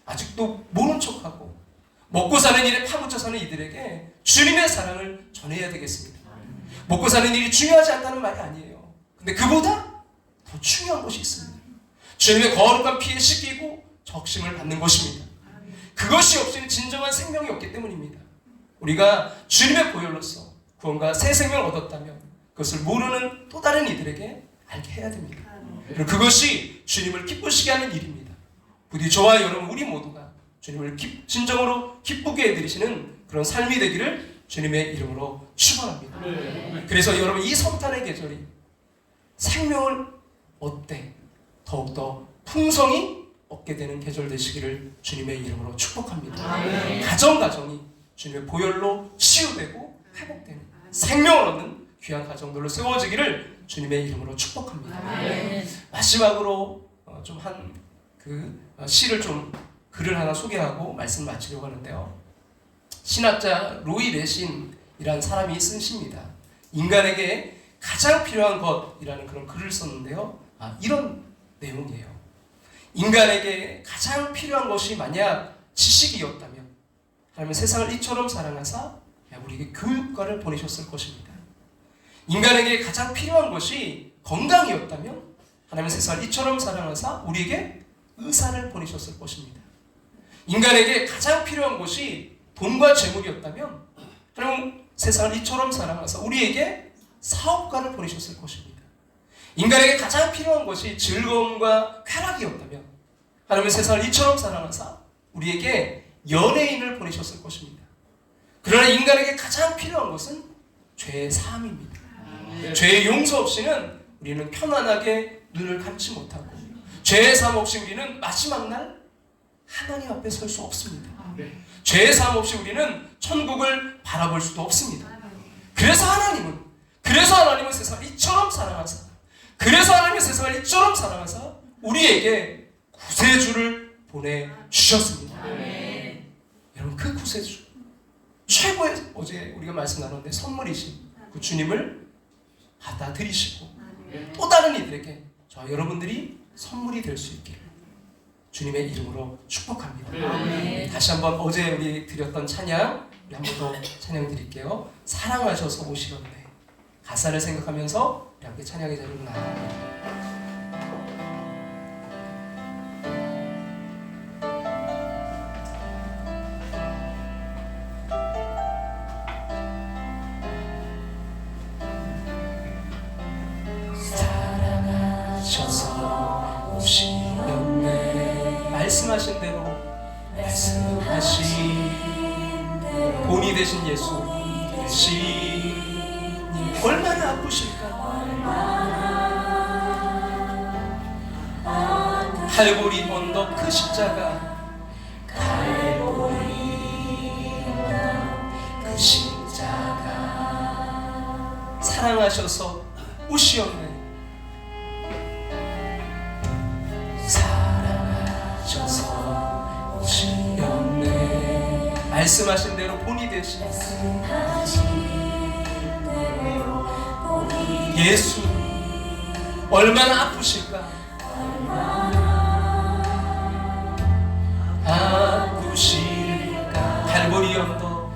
아직도 모른 척하고 먹고 사는 일에 파묻혀 사는 이들에게 주님의 사랑을 전해야 되겠습니다. 먹고 사는 일이 중요하지 않다는 말이 아니에요. 근데 그보다 더 중요한 것이 있습니다. 주님의 거룩한 피에 씻기고 적심을 받는 것입니다. 그것이 없이는 진정한 생명이 없기 때문입니다. 우리가 주님의 보혈로서 구원과 새 생명을 얻었다면 그것을 모르는 또 다른 이들에게 알게 해야 됩니다. 그리고 그것이 주님을 기쁘시게 하는 일입니다. 부디 저와 여러분 우리 모두가 주님을 진정으로 기쁘게 해드리시는 그런 삶이 되기를 주님의 이름으로 축원합니다. 그래서 여러분, 이 성탄의 계절이 생명을 얻되 더욱더 풍성히 얻게 되는 계절 되시기를 주님의 이름으로 축복합니다. 가정이 주님의 보혈로 치유되고 회복되는 생명을 얻는 귀한 가정들로 세워지기를 주님의 이름으로 축복합니다. 마지막으로 좀 한 시를 좀 글을 하나 소개하고 말씀 마치려고 하는데요. 신학자 루이 레신이라는 사람이 쓴 시입니다. 인간에게 가장 필요한 것이라는 그런 글을 썼는데요. 이런 내용이에요. 인간에게 가장 필요한 것이 만약 지식이었다면 하나님은 세상을 이처럼 사랑하사 우리에게 교육과를 보내셨을 것입니다. 인간에게 가장 필요한 것이 건강이었다면 하나님은 세상을 이처럼 사랑하사 우리에게 의사를 보내셨을 것입니다. 인간에게 가장 필요한 것이 돈과 재물이었다면 하나님은 세상을 이처럼 사랑하사 우리에게 사업가를 보내셨을 것입니다. 인간에게 가장 필요한 것이 즐거움과 쾌락이었다면 하나님은 세상을 이처럼 사랑하사 우리에게 연예인을 보내셨을 것입니다. 그러나 인간에게 가장 필요한 것은 죄의 사함입니다. 죄의 용서 없이는 우리는 편안하게 눈을 감지 못하고, 죄의 사함 없이 우리는 마지막 날 하나님 앞에 설 수 없습니다. 죄의 사함 없이 우리는 천국을 바라볼 수도 없습니다. 그래서 하나님은 세상을 이처럼 사랑하사, 우리에게 구세주를 보내주셨습니다. 여러분, 그 구세주, 최고의, 어제 우리가 말씀 나눴는데 선물이신 그 주님을 받아들이시고 또 다른 이들에게 저와 여러분들이 선물이 될 수 있기를 주님의 이름으로 축복합니다. 다시 한번 어제 우리 드렸던 찬양, 우리 한 번 더 찬양 드릴게요. 사랑하셔서 오시었네. 가사를 생각하면서 우리 함께 찬양의 자리로 나아갑니다. 말씀하신 대로 본이 되신 예수, 예수님 얼마나 아프실까? 갈보리 언덕 그 십자가, 사랑하셔서 오시었네. 말씀하신 대로 본이 되신 예수 얼마나 아프실까? 갈보리 언덕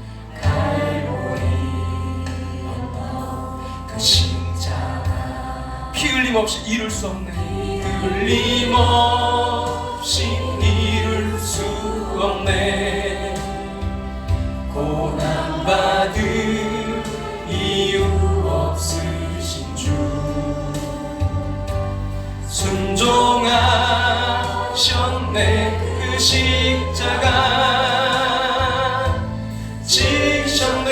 그 십자가, 피 흘림 없이 이룰 수 없는, 흘림 없이 이룰 수 없네. 고난받을 이유 없으신 주 순종하셨네. 그 십자가 지셨네.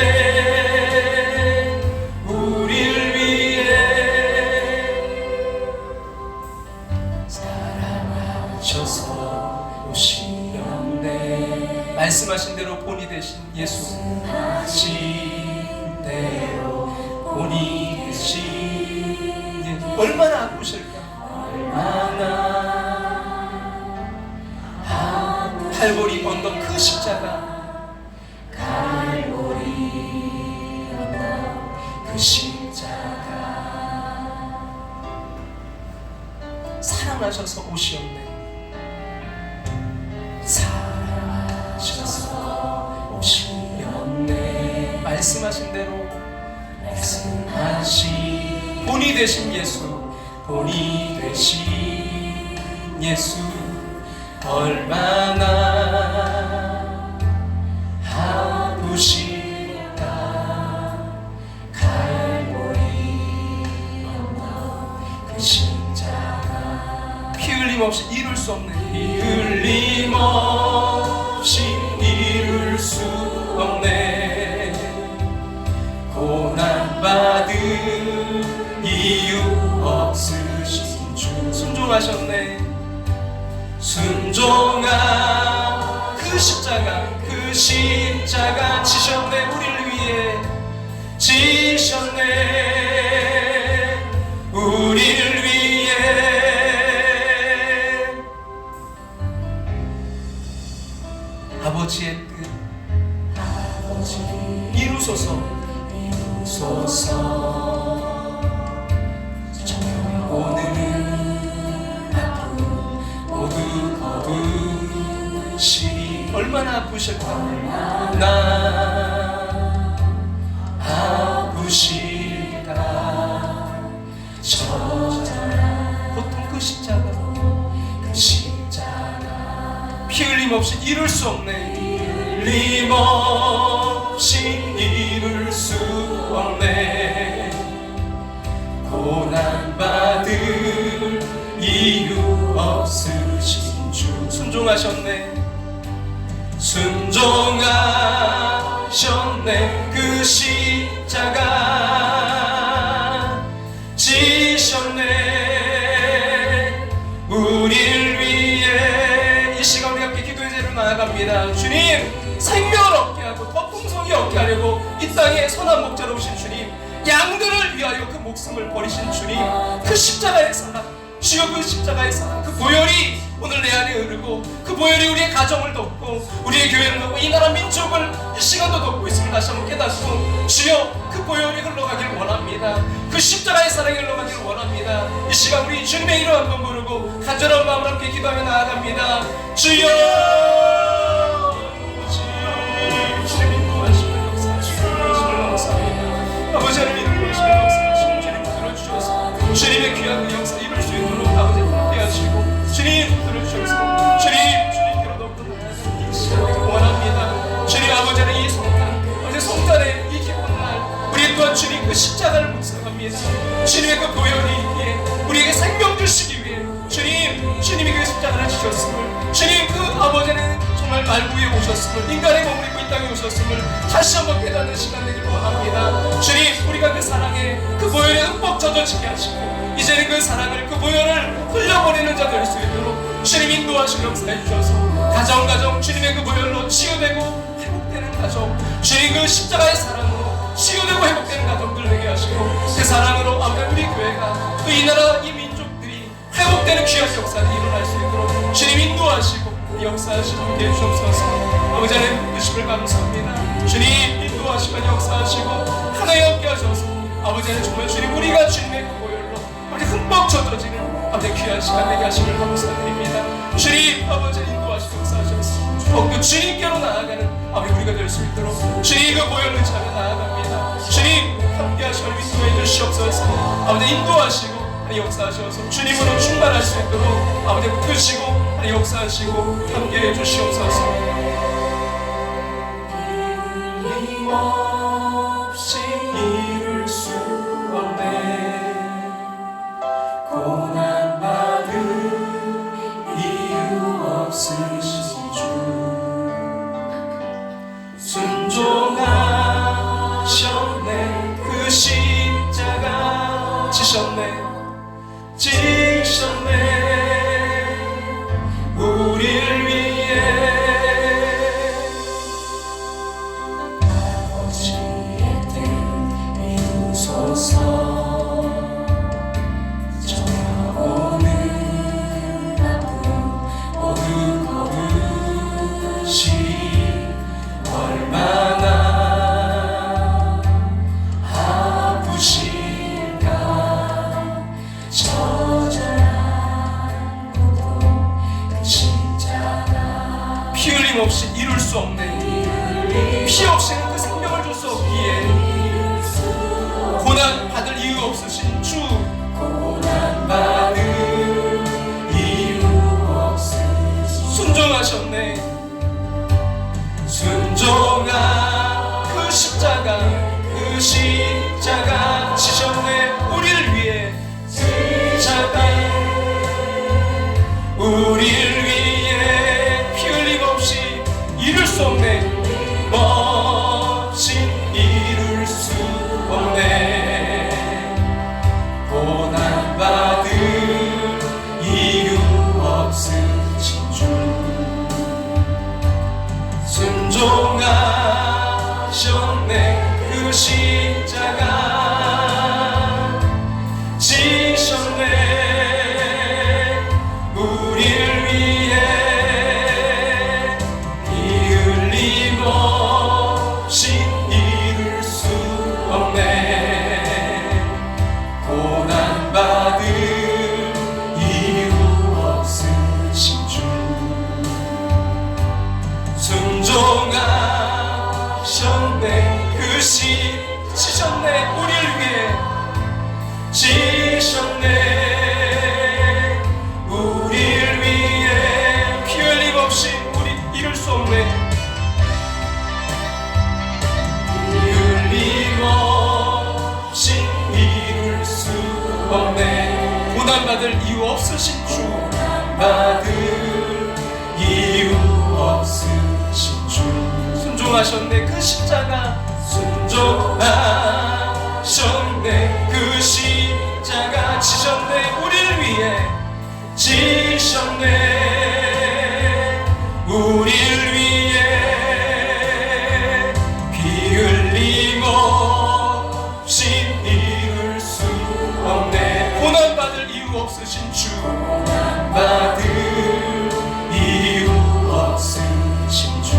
우릴 위해 사랑하셔서 오시었네. 말씀하신 대로 본이 되신 예수, 말씀하신 대로 본이 되신 예수, 얼마나 아프실까. 얼마나 갈보리 언덕 그 십자가, 갈보리 언덕 그 십자가 사랑하셔서 오시었네. 사랑하셔서 오시었네. 말씀하신 대로, 말씀하신 본이 되신 예수, 본이 되신 예수, 얼마나 아프실까. 갈보리 언덕 그 십자가 피 흘림 없이 이룰 수 없네. 피 흘림 없이 이룰 수 없네. 고난받을 이유 없으신 주 순종하셨네. 순종한 그 십자가, 그 십자가 지셨네. 우리를 위해 지셨네. 우리를 위해 아버지의 뜻, 아버지 이루소서, 이루소서. 오늘은 아픔 모두 거두시리. 얼마나 아프실까. 얼마나 아프실까. 처절한 고통 그 십자가, 그 십자가 피 흘림 없이 이룰 수 없네. 흘림 없이 이룰 수 없네. 고난받을 이유 없으신 주 순종하셨네. 순종하셨네. 그 십자가 지셨네. 우릴 위해 이 시간 우리 함께 기도의 자리로 나아갑니다. 주님, 생명을 얻게 하고 더 풍성히 얻게 하려고 이 땅에 선한 목자로 오신 주님, 양들을 위하여 그 목숨을 버리신 주님, 그 십자가의 사랑, 주여 그 십자가의 사랑, 그 보혈이 오늘 내 안에 흐르고, 그 보혈이 우리의 가정을 돕고 우리의 교회를 돕고 이 나라 민족을 이 시간도 돕고 있음을 다시 한번 깨닫고, 주여 그 보혈이 흘러가길 원합니다. 그 십자가의 사랑이 흘러가길 원합니다. 이 시간 우리 주님의 이름 한번 부르고 간절한 마음으로 함께 기도하며 나아갑니다. 주여, 주님 인도하시는 역사, 주님의 감사합니다. 아버지 하나님 인도하시는 역사, 주님 들어주셔서 주님의 귀한 그 역사 이룰 수 있도록 아버지 함께 하시고, 주님 들어주셔서 주님께로 놓고 이 시간 원합니다. 주님, 아버지는 이 성탄, 어제 성탄의 이 기쁜 날 우리 또한 주님 그 십자가를 묵상합니다. 주님의 그 보혈이 우리에게 생명 주시기 위해 주님이 그 십자가를 지셨음을, 주님 그 아버지는 정말 말구에 오셨음을, 인간의 몸을 입고 이 땅에 오셨음을 다시 한번 깨닫는 시간 되길 원합니다. 주님, 우리가 그 사랑에 그 보혈에 흠뻑 젖어지게 하시고 이제는 그 사랑을, 그 보혈을 흘려보내는 자 될 수 있도록 주님 인도하시고 역사해 주셔서 가정 주님의 그 보혈로 치유되고 회복되는 가정, 주님 그 십자가의 사랑으로 치유되고 회복되는 가정들 되게 하시고, 그 사랑으로 아버지 우리 교회가 또 이 나라 이 민족들이 회복되는 귀한 역사를 일어날 수 있도록 주님 인도하시고 역사하시고 함께 해주옵소서. 아버지 하나님 부르심을 감사합니다. 주님 인도하시고 역사하시고 하나님 함께 하셔서 아버지 하나님 정말 주님 우리가 주님의 그 보혈로 아버지 흠뻑 젖어지는 아버지 귀한 시간 되게 하심을 감사드립니다. 주님 아버지 인도하시고 역사하셔서 더욱더 주님께로 나아가는 아버지 우리가 될 수 있도록 주님 그 보혈을 찾아 나아갑니다. 주님 함께 하시고 인도해 주시옵소서. 아버지 인도하시고 역사하셔서 주님으로 충만할 수 있도록 아버지 붙드시고 역사하시고 함께해 주시옵소서. 없이 이룰 수 없네. 고난받을 이유 없으신 주 순종하셨네. 그 십자가 지셨네. 우리를 위해 아버지의 뜻 이루소서. 전하오는 아픔 모두 거두시리. 얼마나 아프실까. 피 흘림 없이 이룰 수 없네. 피 없이는 그 생명을 줄 수 없기에 고난 받을 이유 없으신 주. 고난 받을 이유 없으신 순종하셨네. 순종한 그 십자가 지셨네. 우리를 위해 십자가 우리를 위해 피 흘림 없이 이룰 수 없네. 없이 이룰 수 없네. 고난받을 이유 없으신 주 순종하셨네. 그 십자가 지셨네. 순종하셨네. 그 지셨네. 우리를 위해 지셨네. 우리를 위해 피 흘림 없이 우리 이룰 수 없네. 피 흘림 없이 이룰 수 없네. 고난받을 이유 없으신 주. 고난받을 이유 없으신 주 순종하셨네. 그 십자가 순종하셨네. 그 십자가 지셨네. 우리를 위해 지셨네. 우리를 위해 피 흘림 없이 이룰 수 없네. 고난받을 이유 없으신 주. 고난받을 이유 없으신 주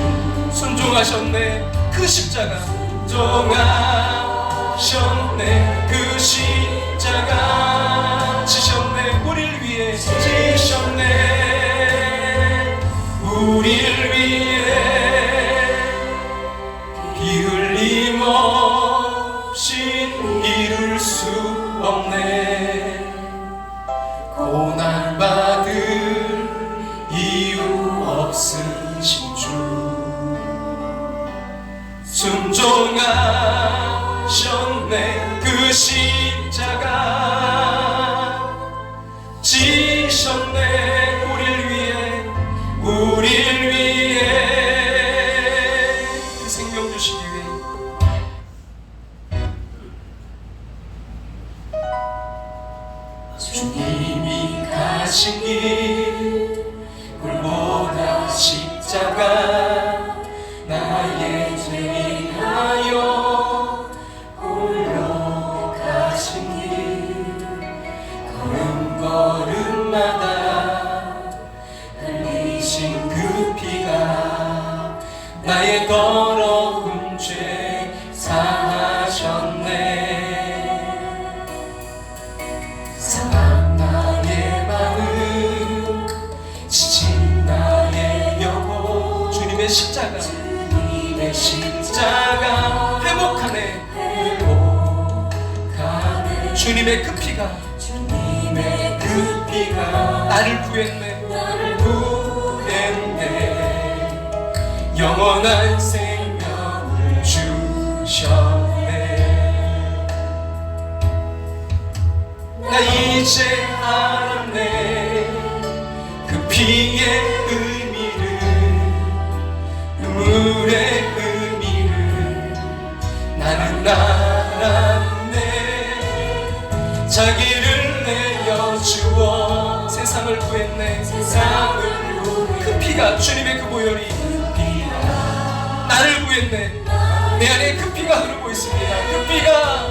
순종하셨네. 그 십자가 순종하셨네. 그 십자가 지셨네. 우리를 위해 지셨네. 우리를 위해 피 흘림 없이 이룰 수 없네. 고난받을 이유 없으신 주 순종하셨네. 그 십자가 지셨네. 우리를 위해 그 생명 주시기 위해 주님이 가신 길 굴보다 십자가 나의 죄 인하여 홀로 가신 길 걸음걸음마다 흘리신 그 피가 나의 더러운 죄 사하셨네. 상한 나의 마음 지친 나의 영혼 주님의 십자가 회복하네. 주님의 그 피가 나를 구했네. 영원한 생명을 주셨네. 나 이제 알았네. 그 피의 의미를, 눈물의 의미를 나는 알았네. 자기를 내어주어 세상을 구했네. 세상을 구했네. 그 피가, 주님의 그 보혈이, 그 피가 나를 구했네. 내 안에 그 피가 흐르고 있습니다. 그 피가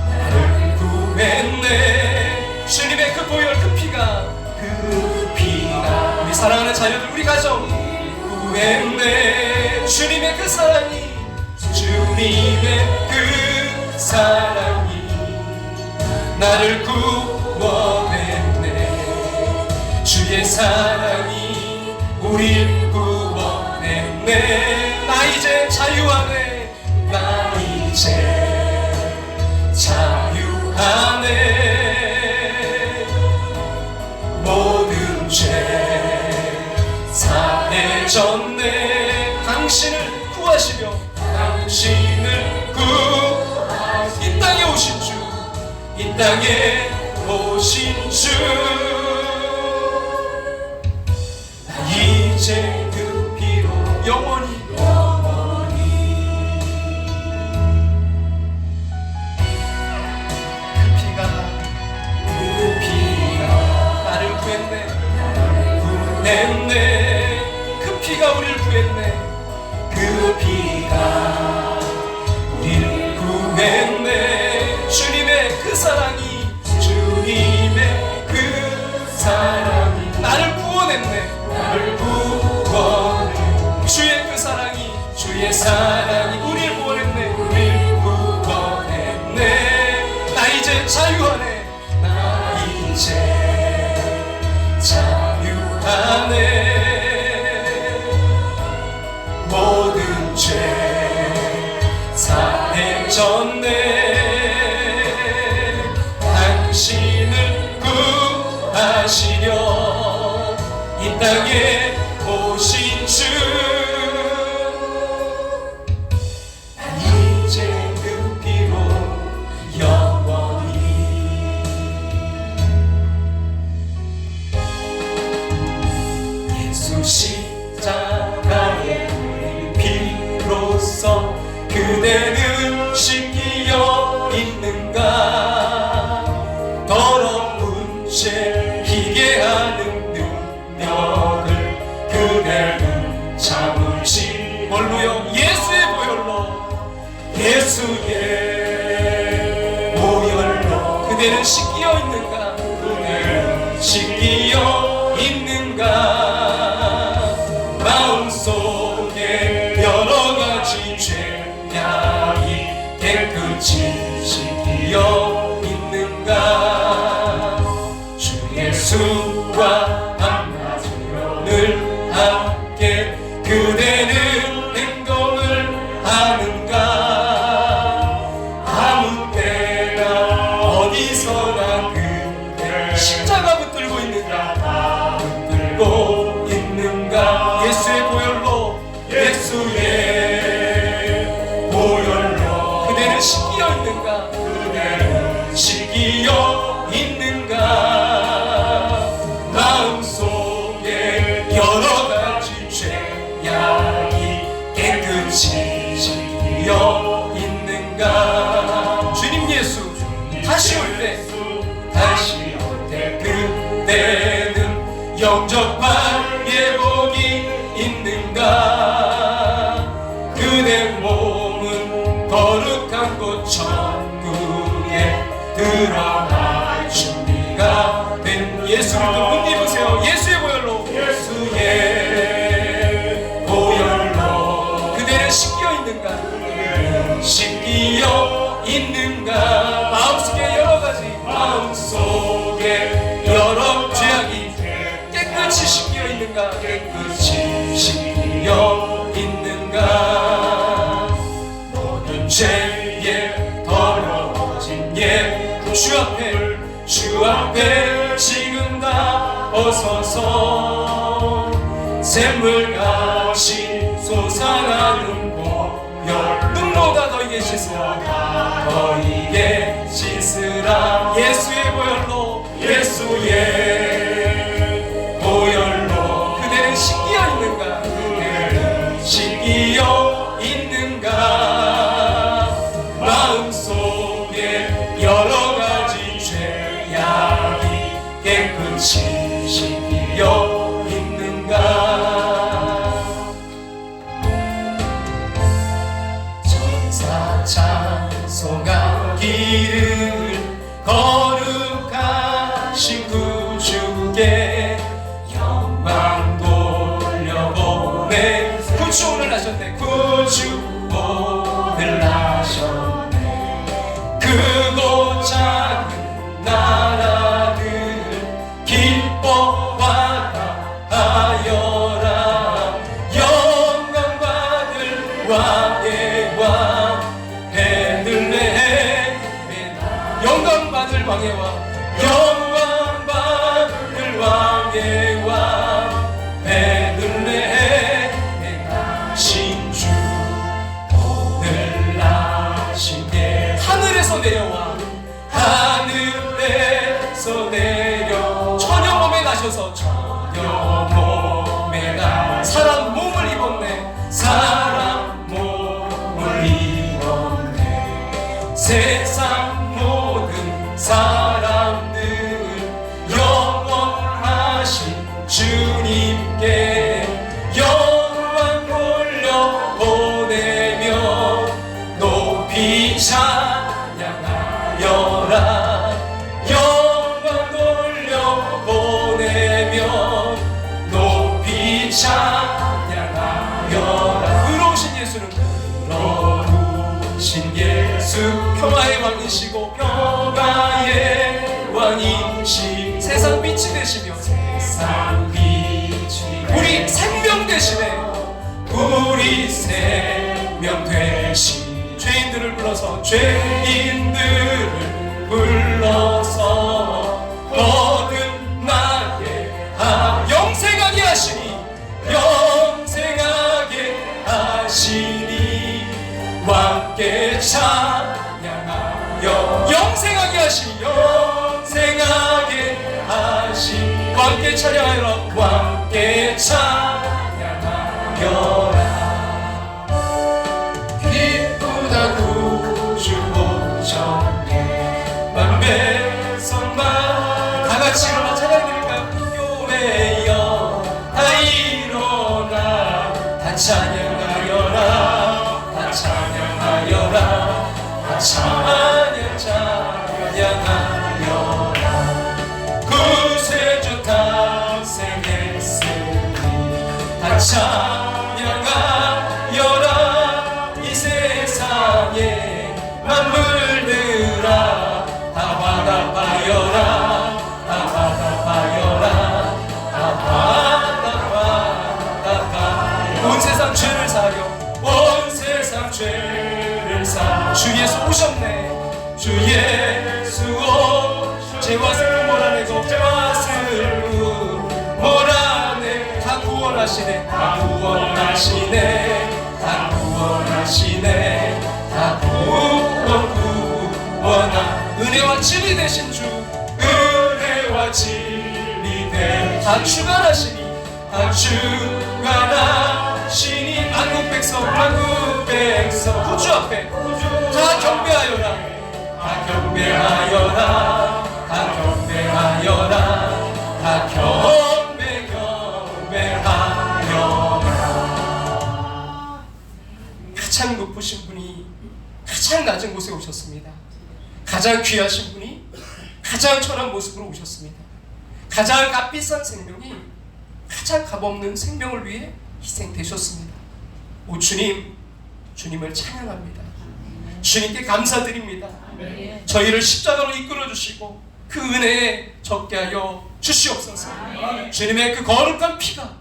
나를 구했네. 주님의 그 보혈, 그 피가 우리 사랑하는 자녀들, 우리 가정 구했네. 주님의 그 사랑이, 주님의 그 사랑이 나를 구원했네. 주의 사랑이 우릴 구원했네. 나 이제 자유하네. 나 이제 자유하네. 모든 죄 사해졌네. 당신을 구하시며, 당신을 이 땅에 오신 주, 이 땅에 오신 주. 나 이제 그 피로 영원히 그 피가 우리를 구했네. 그 피가 우리를 구했네. 주님의 그 사랑이, 주님의 그 사랑이 나를 구원했네. 나를 구원해. 주의 그 사랑이, 주의 사랑이 우리를 구원했네. 우리를 구원했네. 나 이제 자유하네. 나 이제 자유하네. 모든 죄 사해졌네. 당신을 구하시려 이 땅에 오신 주. 난 이제 그 피로 영원히. 예수 십자가의 피로써 그대는 씻기어 있는가. 더러운 죄 희게 하는 능력을 그대는 참을지 뭘로요? 예수의 보혈로. 예수의 보혈로 그대는 씻기어 있는가. 그대는 씻기어 있는가. 마음속에 여러 가지 죄악이 깨끗이 씻기어 있는가. 주 예수와 늘 함께 그대는 행동을 하는가. 아무 때나 어디서나 그대 십자가 붙들고 있는가. 붙들고 있는가. 예수의 보혈로, 예수의 보혈로 그대는 씻기어 있는가. 그대는 씻기어 있는가. 마음속에 여러 가지 죄악이 깨끗이 씻기어 있는가. 주님 예수 다시 올 때 그때는 영접할 예복이 있는가. 그대 몸은 거룩한 곳 천국에 들어갈 준비가 된. 예수를 못 입으세요. 예수의 보혈로, 예수의 보혈로 그대는 씻겨 있는가. 씻기어 있는가. 마음속에 여러 죄악이 깨끗이 씻겨 있는가. 깨끗이 씻겨 있는가. 모든 죄에 더러워진 옛 주 앞에 지금 다 벗어서 샘물같이 솟아나는 보혈 눈보다 너희에게 씻으라 너희에게 씻으라 예수의 보혈로 예수의 보혈로 그대는 씻기어 있는가 그대는 씻기어 있는가 마음속에 여러가지 죄악이 깨끗이 씻기어 있는가 천사 찬송하기를 거룩하신 구주께 영광 돌려보내 구주 오늘 하셨네 구주 오늘 하셨네 크고 작은 나라들 기뻐하다 하여라 영광 받을 왕의 왕 베들레헴에 영광 받을 왕의 왕 영광 받을 왕의 왕 베들레헴에 나신 주 오늘 나신 게 하늘에서 내려와 하늘에서 내려 천여 몸에 나셔서 천여 몸에 나 사람 몸을 입었네 사람 몸을 입었네 세상 모든 사람들 영원하신 주님께 영광 돌려보내며 높이 찬양하여라 영광 돌려보내며 높이 찬양하여라 의로우신 예수는 의로우신 예수 평화의 왕이시고 평화의 왕이시 세상 빛이 되시며 세상 빛이 우리 생명 되시네 우리 생명 되신 죄인들을 불러서 죄인들을 불러서 거듭나게 영생하게 하시니 영생하게 하시니 왕께 찬양하여 영생하게 하시니 영생하게 하시니 왕께 찬양하여라 왕께 찬양하여라 기쁘다 구주 오셨네 만배선만 다같이 일어나 찬양드릴까 교회여 다 일어나 다 찬양하여라 다 찬양하여라 다 찬양하여라 구세주 탑생했으니 다 찬양하여라 이 세상에 만물들아 다 화답하여라 다 화답하여라 다 화답하여라 온 세상 죄를 사려 온 세상 죄를 사려 주 예수 오셨네 주 예수 오셨네 죄와 슬픔 몰아내고 죄와 슬픔 몰아내 다 구원하시네 다 구원하시네 다 구원하시네 다 구원하 은혜와 진리 되신 주 은혜와 진리 되신 다 주관하시니 다 주관하시니 만국 백성 구주 앞에 다 경배하여라 다 경배하여라 다 경배하여라 다 경배하여라 가장 높으신 분이 가장 낮은 곳에 오셨습니다. 가장 귀하신 분이 가장 천한 모습으로 오셨습니다. 가장 값비싼 생명이 가장 값없는 생명을 위해 희생되셨습니다. 오 주님, 주님을 찬양합니다. 주님께 감사드립니다. 저희를 십자가로 이끌어주시고 그 은혜에 적게 하여 주시옵소서. 주님의 그 거룩한 피가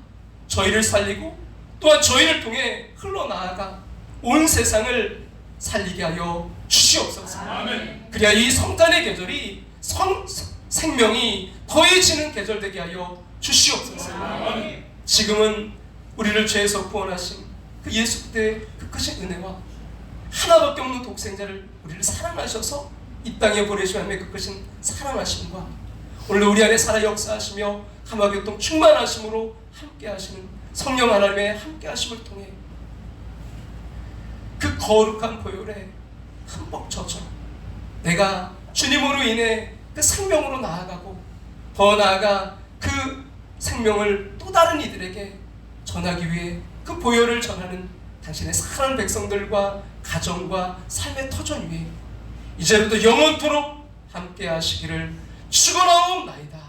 저희를 살리고 또한 저희를 통해 흘러나아가 온 세상을 살리게 하여 주시옵소서. 아멘. 그래야 이 성탄의 계절이 생명이 더해지는 계절 되게 하여 주시옵소서. 아멘. 지금은 우리를 죄에서 구원하신 그 예수 그때의 그 크신 은혜와 하나밖에 없는 독생자를 우리를 사랑하셔서 이 땅에 보내주시며 그 크신 사랑하심과 오늘 우리 안에 살아 역사하시며 감화교통 충만하심으로 함께하시는 성령 하나님의 함께하심을 통해 그 거룩한 보혈에 흠뻑 젖어 내가 주님으로 인해 그 생명으로 나아가고 더 나아가 그 생명을 또 다른 이들에게 전하기 위해 그 보혈을 전하는 당신의 사랑하는 백성들과 가정과 삶의 터전 위에 이제부터 영원토록 함께 하시기를 축원하옵나이다.